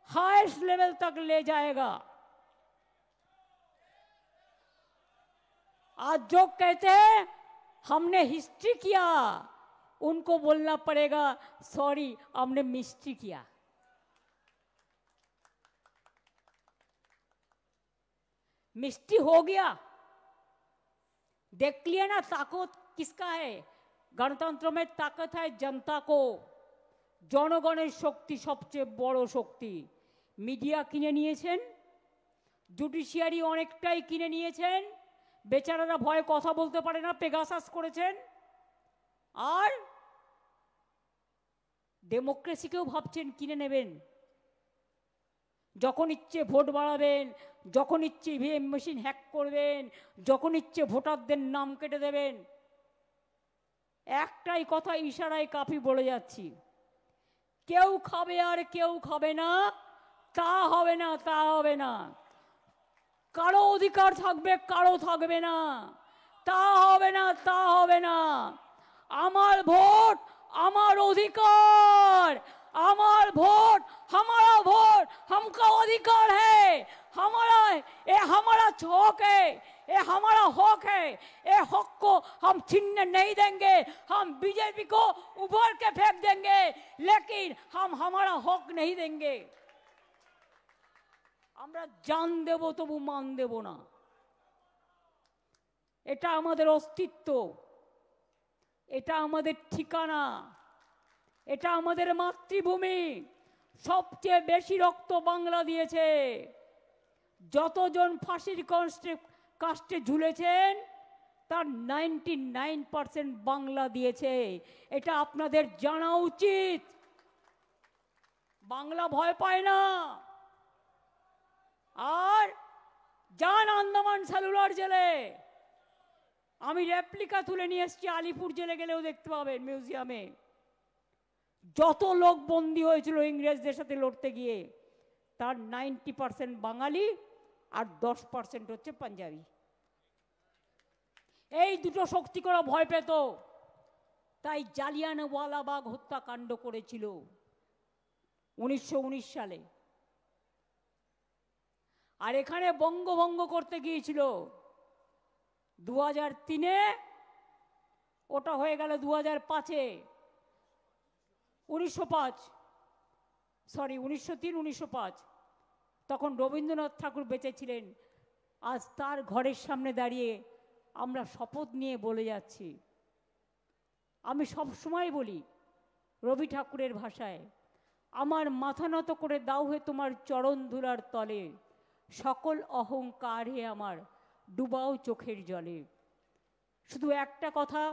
हाईएस्ट लेवल तक ले जाएगा। आज जो कहते हैं हमने हिस्ट्री किया, उनको बोलना पड़ेगा सॉरी, हमने मिस्ट्री किया। मिस्ट्री हो गया, देख लिया ना ताकत किसका है। गणतंत्र में ताकत है जनता को, জনগণের শক্তি সবচেয়ে বড় শক্তি। মিডিয়া কিনে নিয়েছেন, জুডিশিয়ারি অনেকটাই কিনে নিয়েছেন, বেচারারা ভয়ে কথা বলতে পারে না, পেগাসাস করেছেন। আর ডেমোক্রেসিকেও ভাবছেন কিনে নেবেন। যখন ইচ্ছে ভোট বাড়াবেন, যখন ইচ্ছে ইভিএম মেশিন হ্যাক করবেন, যখন ইচ্ছে ভোটারদের নাম কেটে দেবেন। একটাই কথা ইশারায় কাফি বলে যাচ্ছি, কেউ খাবে আর কেউ খাবে না, তা হবে না, তা হবে না। কারো অধিকার থাকবে, কারো থাকবে না, তা হবে না, তা হবে না। আমার ভোট আমার অধিকার, আমার ভोट हमारा वोट, हमका अधिकार है, हमारा ये हमारा हक है, ये हमारा हक है। ये हक को हम छीनने नहीं देंगे। हम बीजेपी को उभर के फेंक देंगे, लेकिन हम हमारा हक नहीं देंगे। আমরা জান দেব তবু মান দেব না। এটা আমাদের অস্তিত্ব, এটা আমাদের ঠিকানা, এটা আমাদের মাতৃভূমি। সবচেয়ে বেশি রক্ত বাংলা দিয়েছে। যতজন ফাঁসির কাস্টে ঝুলেছেন তার 99% বাংলা দিয়েছে। এটা আপনাদের জানা উচিত। বাংলা ভয় পায় না। আর যান আন্দামান সেলুলার জেলে, আমি রেপ্লিকা তুলে নিয়ে এসেছি, আলিপুর জেলে গেলেও দেখতে পাবেন মিউজিয়ামে। যত লোক বন্দী হয়েছিল ইংরেজদের সাথে লড়তে গিয়ে, তার 90% বাঙালি আর 10% হচ্ছে পাঞ্জাবি। এই দুটো শক্তি করে ভয় পেত, তাই জালিয়ানওয়ালাবাগ হত্যাকাণ্ড করেছিল 1919 সালে। আর এখানে বঙ্গভঙ্গ করতে গিয়েছিল 2003-এ, ওটা হয়ে গেল 2005-এ। 1903-1905 তখন রবীন্দ্রনাথ ঠাকুর বেঁচে ছিলেন। আজ তার ঘরের সামনে দাঁড়িয়ে আমরা শপথ নিয়ে বলে যাচ্ছি। আমি সব সময় বলি রবি ঠাকুরের ভাষায়, আমার মাথা নত করে দাও হে তোমার চরণ ধুলার তলে, সকল অহংকার হে আমার ডুবাও চোখের জলে। শুধু একটা কথা,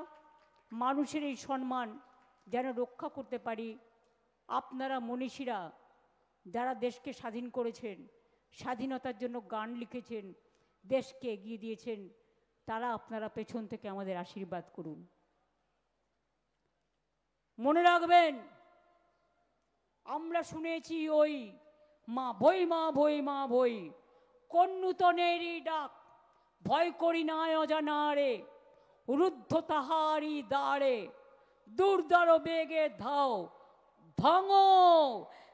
মানুষের এই সম্মান যেন রক্ষা করতে পারি, আপনারা মনীষীরা যারা দেশকে স্বাধীন করেছেন, স্বাধীনতার জন্য গান লিখেছেন, দেশকে এগিয়ে দিয়েছেন, তারা আপনারা পেছন থেকে আমাদের আশীর্বাদ করুন। মনে রাখবেন, আমরা শুনেছি ওই মা বই মা বই মা বই, কোন নূতনেরই ডাক, ভয় করি না অজানারে, রুদ্ধ তাহারি দ্বারে, দুর্দার বেগে ধাও, ভাঙো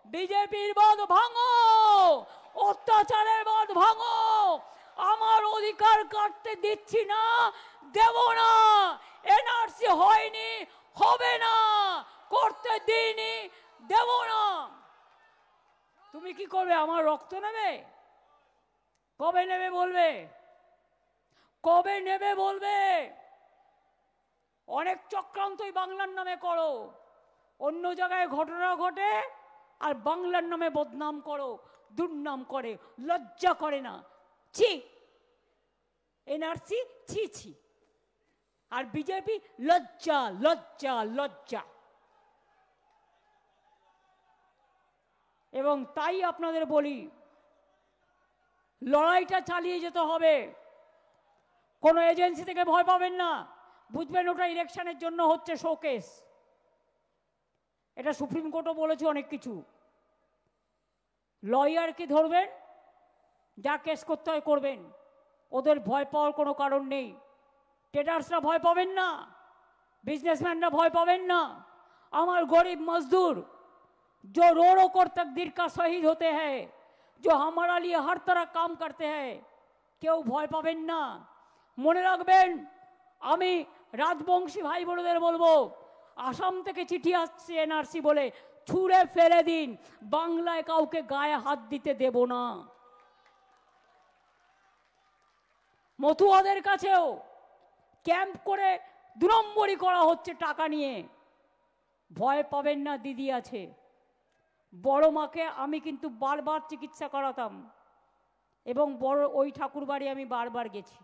বিজেপির বাঁধ ভাঙো, অত্যাচারের বাঁধ ভাঙো, আমার অধিকার কাটতে দিচ্ছি না, দেব না, এনআরসি হয়নি, হবে না, করতে দিইনি, দেব না। তুমি কি করবে? আমার রক্ত নেবে? কবে নেবে বলবে? কবে নেবে বলবে? অনেক চক্রান্তই বাংলার নামে করো, অন্য জায়গায় ঘটনা ঘটে আর বাংলার নামে বদনাম করো, দুর্নাম করে, লজ্জা করে না? ছি, এনআরসি ছি ছি, আর বিজেপি লজ্জা লজ্জা লজ্জা। এবং তাই আপনাদের বলি, লড়াইটা চালিয়ে যেতে হবে, কোনো এজেন্সি থেকে ভয় পাবেন না। বুঝবেন ওটা ইলেকশনের জন্য হচ্ছে শোকেস, এটা সুপ্রিম কোর্টও বলেছে অনেক কিছু। লয়ারকে ধরবেন, যা কেস করতে হয় করবেন, ওদের ভয় পাওয়ার কোনো কারণ নেই। ট্রেডার্সরা ভয় পাবেন না, बिजनेसमैनরা ভয় পাবেন না। আমার গরিব মজদুর जो रोड़ों को तकदीर का शहीद होते हैं, जो हमारा लिए हर तरह काम करते हैं, কেউ ভয় পাবেন না। মনে রাখবেন, আমি রাজবংশী ভাই বোনদের বলবো, আসাম থেকে চিঠি আসছে এনআরসি বলে, ছুঁড়ে ফেলে দিন, বাংলায় কাউকে গায়ে হাত দিতে দেব না। মতুয়াদের কাছেও ক্যাম্প করে 2 নম্বরই করা হচ্ছে টাকা নিয়ে, ভয় পাবেন না, দিদি আছে। বড় মাকে আমি কিন্তু বারবার চিকিৎসা করাতাম, এবং বড় ওই ঠাকুর বাড়ি আমি বারবার গেছি।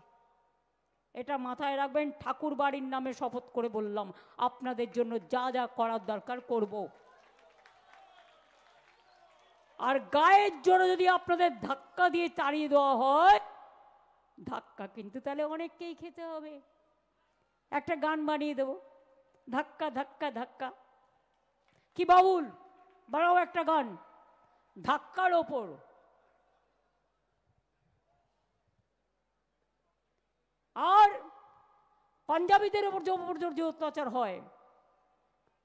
এটা মাথায় রাখবেন, ঠাকুর বাড়ির নামে শপথ করে বললাম, আপনাদের জন্য যা যা করার দরকার করব। আর গায়ের জোরে যদি আপনাদের ধাক্কা দিয়ে তাড়িয়ে দেওয়া হয়, ধাক্কা কিন্তু তাহলে অনেককেই খেতে হবে। একটা গান বানিয়ে দেব, ধাক্কা ধাক্কা ধাক্কা। কি বাবুল, বাড়াও একটা গান ধাক্কার ওপর। আর পাঞ্জাবিদের উপর যে অত্যাচার হয়,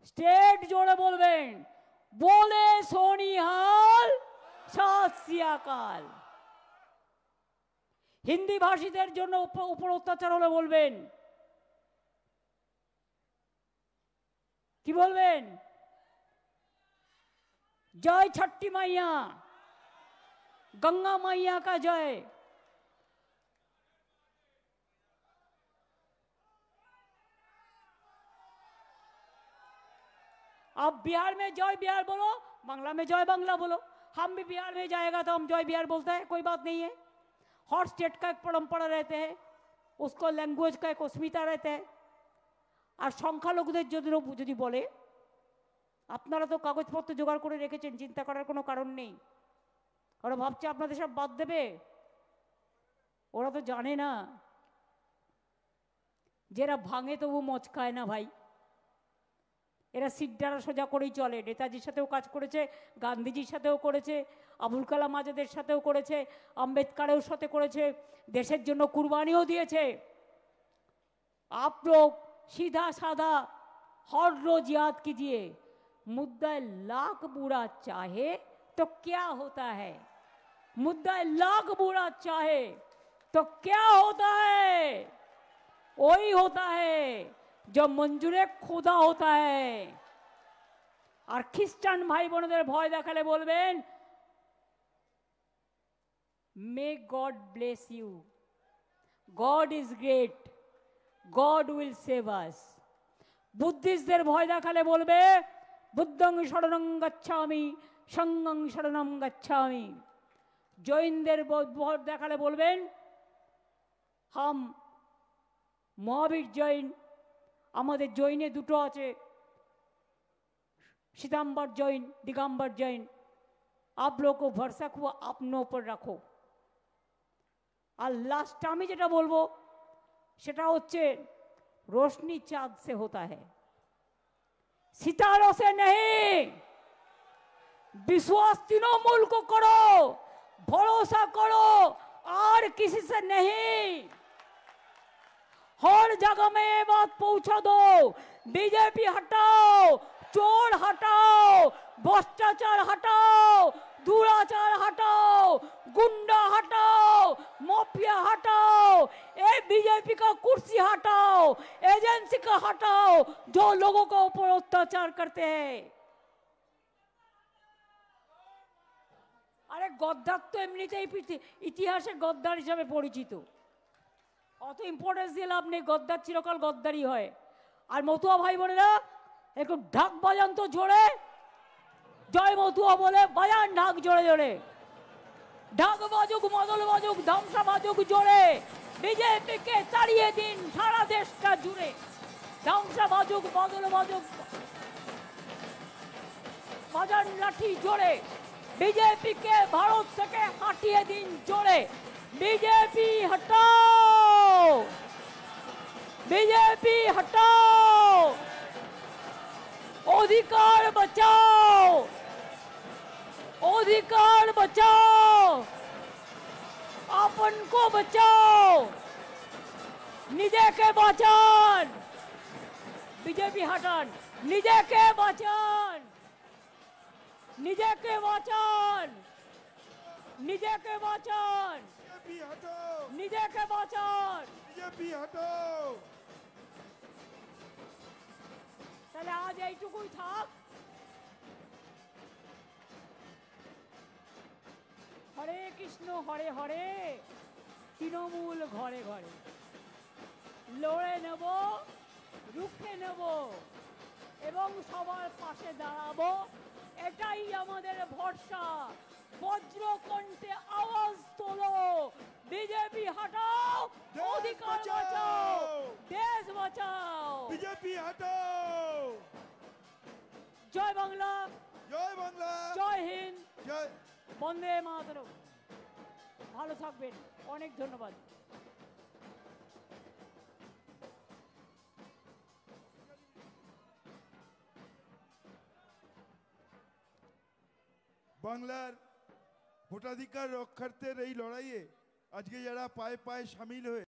স্টেট জোরে বলবেন, বলে সোনিহাল সত শ্রী আকাল। হিন্দি ভাষীদের জন্য উপর অত্যাচার হলে বলবেন, কি বলবেন? जय छठी मैया, गंगा मैया का जय। अब बिहार में जय बिहार बोलो, बांग्ला में जय बांग्ला बोलो। हम भी बिहार में जाएगा तो हम जय बिहार बोलते हैं, कोई बात नहीं है। हर स्टेट का एक परंपरा रहते हैं, उसको लैंग्वेज का एक अस्मिता रहता है। और সংখ্যালঘুদের যদি বলে, আপনারা তো কাগজপত্র জোগাড় করে রেখেছেন, চিন্তা করার কোনো কারণ নেই। ওরা ভাবছে আপনাদের সব বাদ দেবে, ওরা তো জানে না, যারা ভাঙে তবু মচকায় না ভাই। এরা সিদ্ধারা সোজা করেই চলে। নেতাজির সাথেও কাজ করেছে, গান্ধীজির সাথেও করেছে, আবুল কালাম আজাদের সাথেও করেছে, আম্বেদকারের সাথে করেছে, দেশের জন্য কুরবানিও দিয়েছে। आप लोग सीधा साधा हर रोज याद कीजिए, मुद्दा लाख बुरा चाहे तो क्या होता है, मुद्दा लाख बुरा चाहे तो क्या होता है, वही होता है जो मंजूरे खुदा होता है। और খ্রিস্টান ভাই বোনদের ভয় দেখালে বলবেন, may God bless you, God is great, God will save us. বুদ্ধিস্টদের ভয় দেখালে বলবে, বুদ্ধং শরণং গচ্ছামি, সঙ্গং শরণং গচ্ছামি। জৈনদের ভোট দেখালে বলবেন হাম মহাবীর জৈন। আমাদের জৈনে দুটো আছে, श्वेतांबर जैन, दिगंबर जैन। आप लोग को भरोसा को अपनों पर रखो। और लास्ट আমি যেটা বলবো সেটা হচ্ছে रोशनी चाँद से होता है, सितारों से नहीं। विश्वास तृणमूल को करो, भरोसा करो और किसी से नहीं। हर जगह में ये बात पहुंचा दो, बीजेपी हटाओ, चोर हटाओ, भ्रष्टाचार हटाओ, दुराचार हटाओ, गुंडा हटाओ, माफिया हटाओ, ये बीजेपी का कुर्सी हटाओ, एजेंसी का हटाओ जो लोगों के ऊपर अत्याचार करते हैं। अरे गद्दार तो एमनितेই ইতিহাসে গদ্দার হিসেবে পরিচিত, অত ইম্পর্টেন্স দিয়ে লাভ নেই। গদ্দার চিরকাল গদ্দারই হয়। আর মতুয়া ভাই বোনেরা একটু ঢাক বাজান তো জোরে, জয় মতুয়া বলে বাজান ঢাক জোরে জোরে। ঢাক বাজুক, মদল বাজুক, ধামসা বাজুক জোরে। বিজেপিকে তাড়িয়ে দিন সারা দেশটা জুড়ে। ধামসা বাজুক, মদল বাজুক, বাজান লাঠি জোরে। বিজেপিকে ভারত থেকে হাটিয়ে দিন জোরে। बीजेपी हटाओ, बीजेपी हटाओ, अधिकार बचाओ, अधिकार बचाओ, अपन को बचाओ, निजे के बचान। बीजेपी हटान, निजे के बचान, निजे के बचान, निजे के बचान, निजे के बचान। बीजेपी हटाओ। তাহলে আজ এইটুকুই থাক। হরে কৃষ্ণ হরে হরে, তৃণমূল ঘরে ঘরে। লড়ে নেব, রুখে নেব এবং সবার পাশে দাঁড়াবো, এটাই আমাদের ভরসা। বজ্র কণ্ঠে আওয়াজ তোলো, बीजेपी हटाओ, अधिकार बचाओ, देश बचाओ। बीजेपी हटाओ। जय बांग्ला, जय बांग्ला, जय हिंद, जय বন্দে মাতরম। ভালো থাকবেন, অনেক ধন্যবাদ। বাংলার ভোটাধিকার রক্ষার্থের এই লড়াইয়ে আজকে যারা পায়ে পায়ে সামিল হয়ে